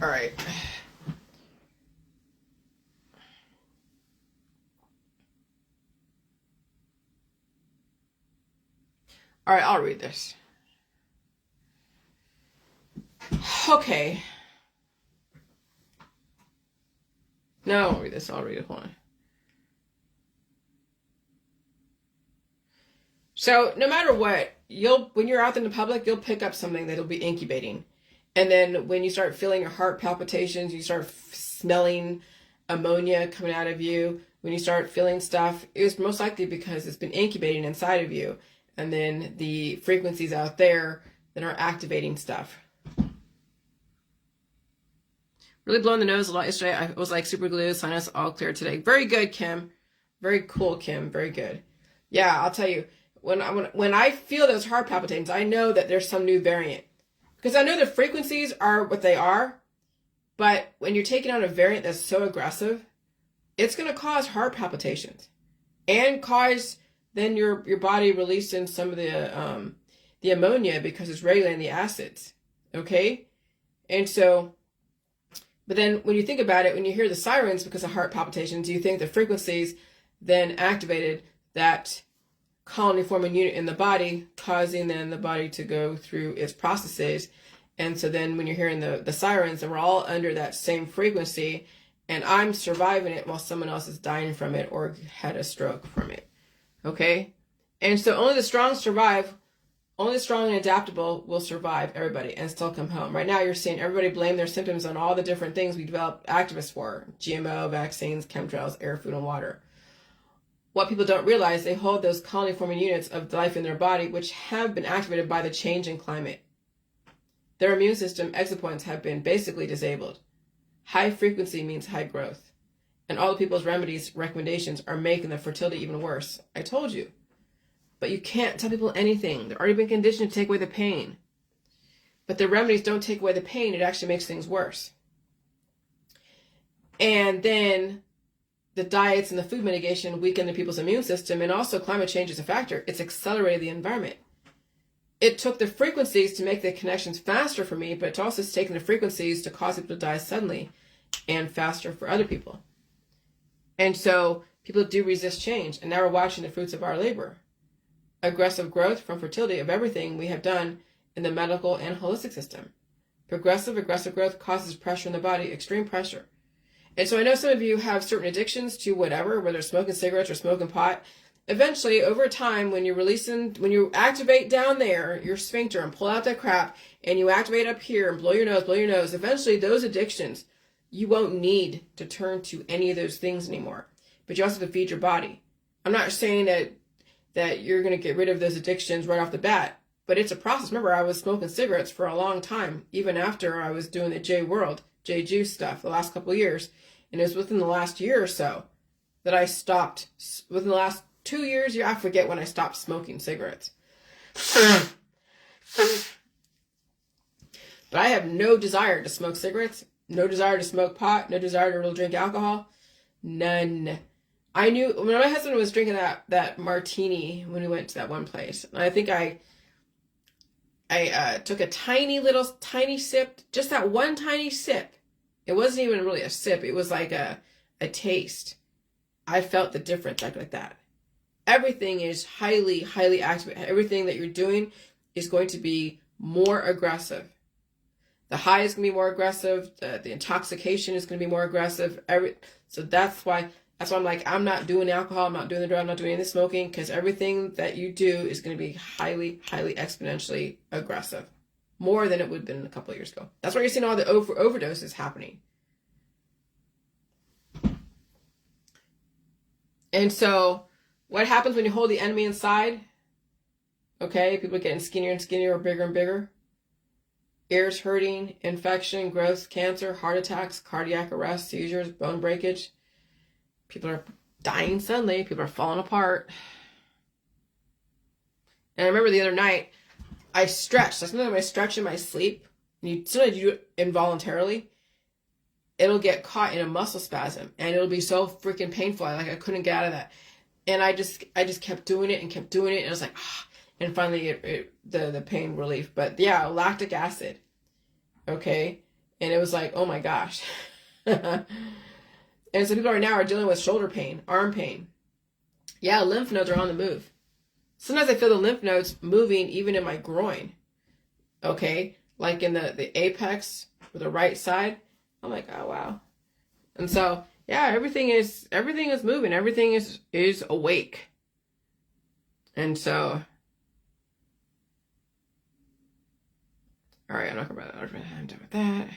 All right. All right, I'll read this. Okay. No, I won't read this. I'll read it. Hold on. So no matter what, when you're out in the public, you'll pick up something that'll be incubating. And then when you start feeling your heart palpitations, you start smelling ammonia coming out of you. When you start feeling stuff, it was most likely because it's been incubating inside of you. And then the frequencies out there that are activating stuff. Really blowing the nose a lot yesterday. I was like super glue, sinus all clear today. Very good, Kim. Very cool, Kim. Very good. Yeah, I'll tell you. When I feel those heart palpitations, I know that there's some new variant. Because I know the frequencies are what they are. But when you're taking on a variant that's so aggressive, it's going to cause heart palpitations. And cause then your body releasing some of the ammonia because it's regulating the acids. Okay? And so, but then when you think about it, when you hear the sirens because of heart palpitations, you think the frequencies then activated that colony forming unit in the body, causing then the body to go through its processes. And so then when you're hearing the sirens, and we're all under that same frequency, and I'm surviving it while someone else is dying from it or had a stroke from it. Okay? And so only the strong survive. Only the strong and adaptable will survive, everybody, and still come home. Right now you're seeing everybody blame their symptoms on all the different things we developed activists for. GMO, vaccines, chemtrails, air, food, and water. What people don't realize, they hold those colony-forming units of life in their body, which have been activated by the change in climate. Their immune system exopoints have been basically disabled. High frequency means high growth. And all the people's remedies, recommendations are making the fertility even worse. I told you. But you can't tell people anything. They've already been conditioned to take away the pain. But the remedies don't take away the pain. It actually makes things worse. And then the diets and the food mitigation weaken the people's immune system, and also climate change is a factor. It's accelerated the environment. It took the frequencies to make the connections faster for me, but it's also taken the frequencies to cause people to die suddenly and faster for other people. And so people do resist change, and now we're watching the fruits of our labor. Aggressive growth from fertility of everything we have done in the medical and holistic system. Progressive, aggressive growth causes pressure in the body, extreme pressure. And so I know some of you have certain addictions to whatever, whether it's smoking cigarettes or smoking pot. Eventually, over time, when you activate down there, your sphincter, and pull out that crap, and you activate up here and blow your nose, eventually those addictions, you won't need to turn to any of those things anymore. But you also have to feed your body. I'm not saying that you're going to get rid of those addictions right off the bat, but it's a process. Remember, I was smoking cigarettes for a long time, even after I was doing the J Juice stuff the last couple of years. And it was within the last year or so that I stopped. Within the last 2 years, I forget when I stopped smoking cigarettes. But I have no desire to smoke cigarettes, no desire to smoke pot, no desire to really drink alcohol. None. I knew when my husband was drinking that martini when we went to that one place. And I think I took a tiny sip, just that one tiny sip. It wasn't even really a sip. It was like a taste. I felt the difference like that. Everything is highly, highly active. Everything that you're doing is going to be more aggressive. The high is going to be more aggressive. The intoxication is going to be more aggressive. So that's why That's why I'm like, I'm not doing alcohol, I'm not doing the drug, I'm not doing any of the smoking, because everything that you do is going to be highly, highly exponentially aggressive. More than it would have been a couple of years ago. That's why you're seeing all the overdoses happening. And so, what happens when you hold the enemy inside? Okay, people are getting skinnier and skinnier or bigger and bigger. Ears hurting, infection, growth, cancer, heart attacks, cardiac arrest, seizures, bone breakage. People are dying suddenly. People are falling apart. And I remember the other night, I stretched. So sometimes when I stretch in my sleep, and sometimes you do it involuntarily, it'll get caught in a muscle spasm, and it'll be so freaking painful. I couldn't get out of that, and I just kept doing it and kept doing it, and I was like, ah, and finally the pain relief. But yeah, lactic acid, okay, and it was like, oh my gosh, and so people right now are dealing with shoulder pain, arm pain. Yeah, lymph nodes are on the move. Sometimes I feel the lymph nodes moving even in my groin, okay, like in the apex or the right side. I'm like, oh wow. And so, yeah, everything is moving. Everything is awake. And so, all right, I'm not going to about that. I'm done with that.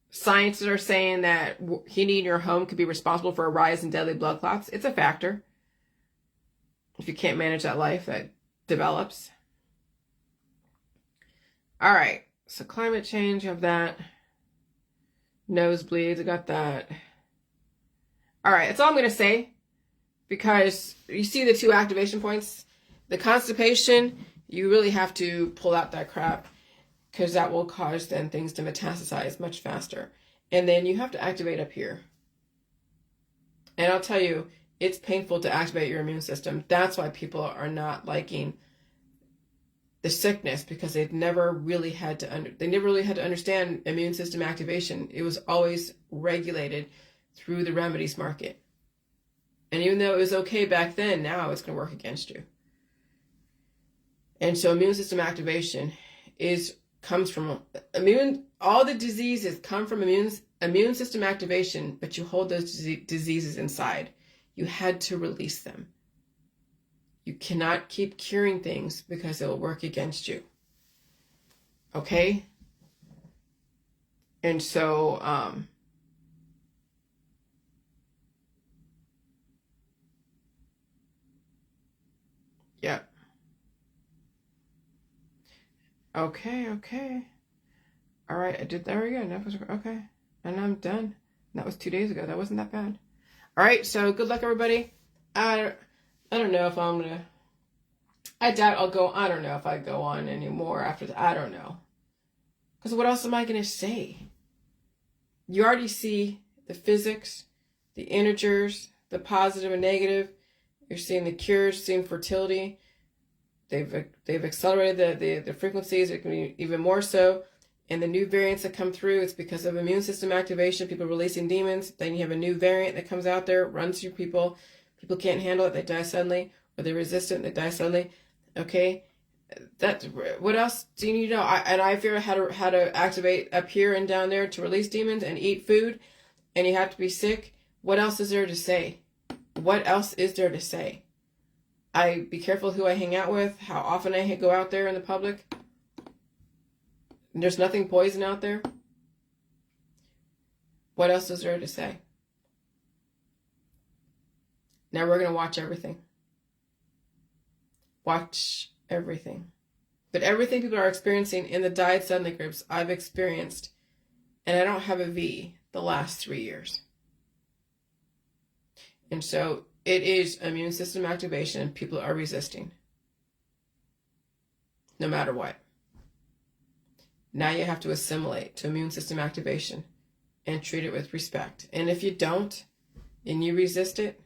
Scientists are saying that heating your home could be responsible for a rise in deadly blood clots. It's a factor. If you can't manage that life that develops. All right, so climate change, you have that. Nosebleeds, I got that. All right, that's all I'm going to say, because you see the two activation points. The constipation, you really have to pull out that crap, because that will cause then things to metastasize much faster. And then you have to activate up here. And I'll tell you, it's painful to activate your immune system. That's why people are not liking the sickness, because they've never really had to understand immune system activation. It was always regulated through the remedies market. And even though it was okay back then, now it's going to work against you. And so immune system activation comes from all the diseases come from immune system activation, but you hold those diseases inside. You had to release them. You cannot keep curing things, because it will work against you. Okay? And so, yeah. Okay. All right, I did, there we go. Okay. And I'm done. That was 2 days ago. That wasn't that bad. All right, so good luck, everybody. I don't know if I'm going to, I doubt I'll go, I don't know if I go on anymore after that. I don't know. Because what else am I going to say? You already see the physics, the integers, the positive and negative. You're seeing the cures, seeing fertility. They've accelerated the frequencies. It can be even more so. And the new variants that come through, it's because of immune system activation, people releasing demons. Then you have a new variant that comes out there, runs through people. People can't handle it, they die suddenly, or they're resistant, they die suddenly. Okay, what else do you need to know? I figure out how to activate up here and down there to release demons and eat food, and you have to be sick. What else is there to say? What else is there to say? I be careful who I hang out with, how often I go out there in the public. There's nothing poison out there. What else is there to say? Now we're going to watch everything. Watch everything. But everything people are experiencing in the diet suddenly groups, I've experienced. And I don't have a V the last 3 years. And so it is immune system activation. People are resisting. No matter what. Now you have to assimilate to immune system activation and treat it with respect. And if you don't, and you resist it,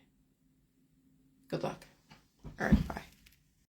good luck. All right, bye.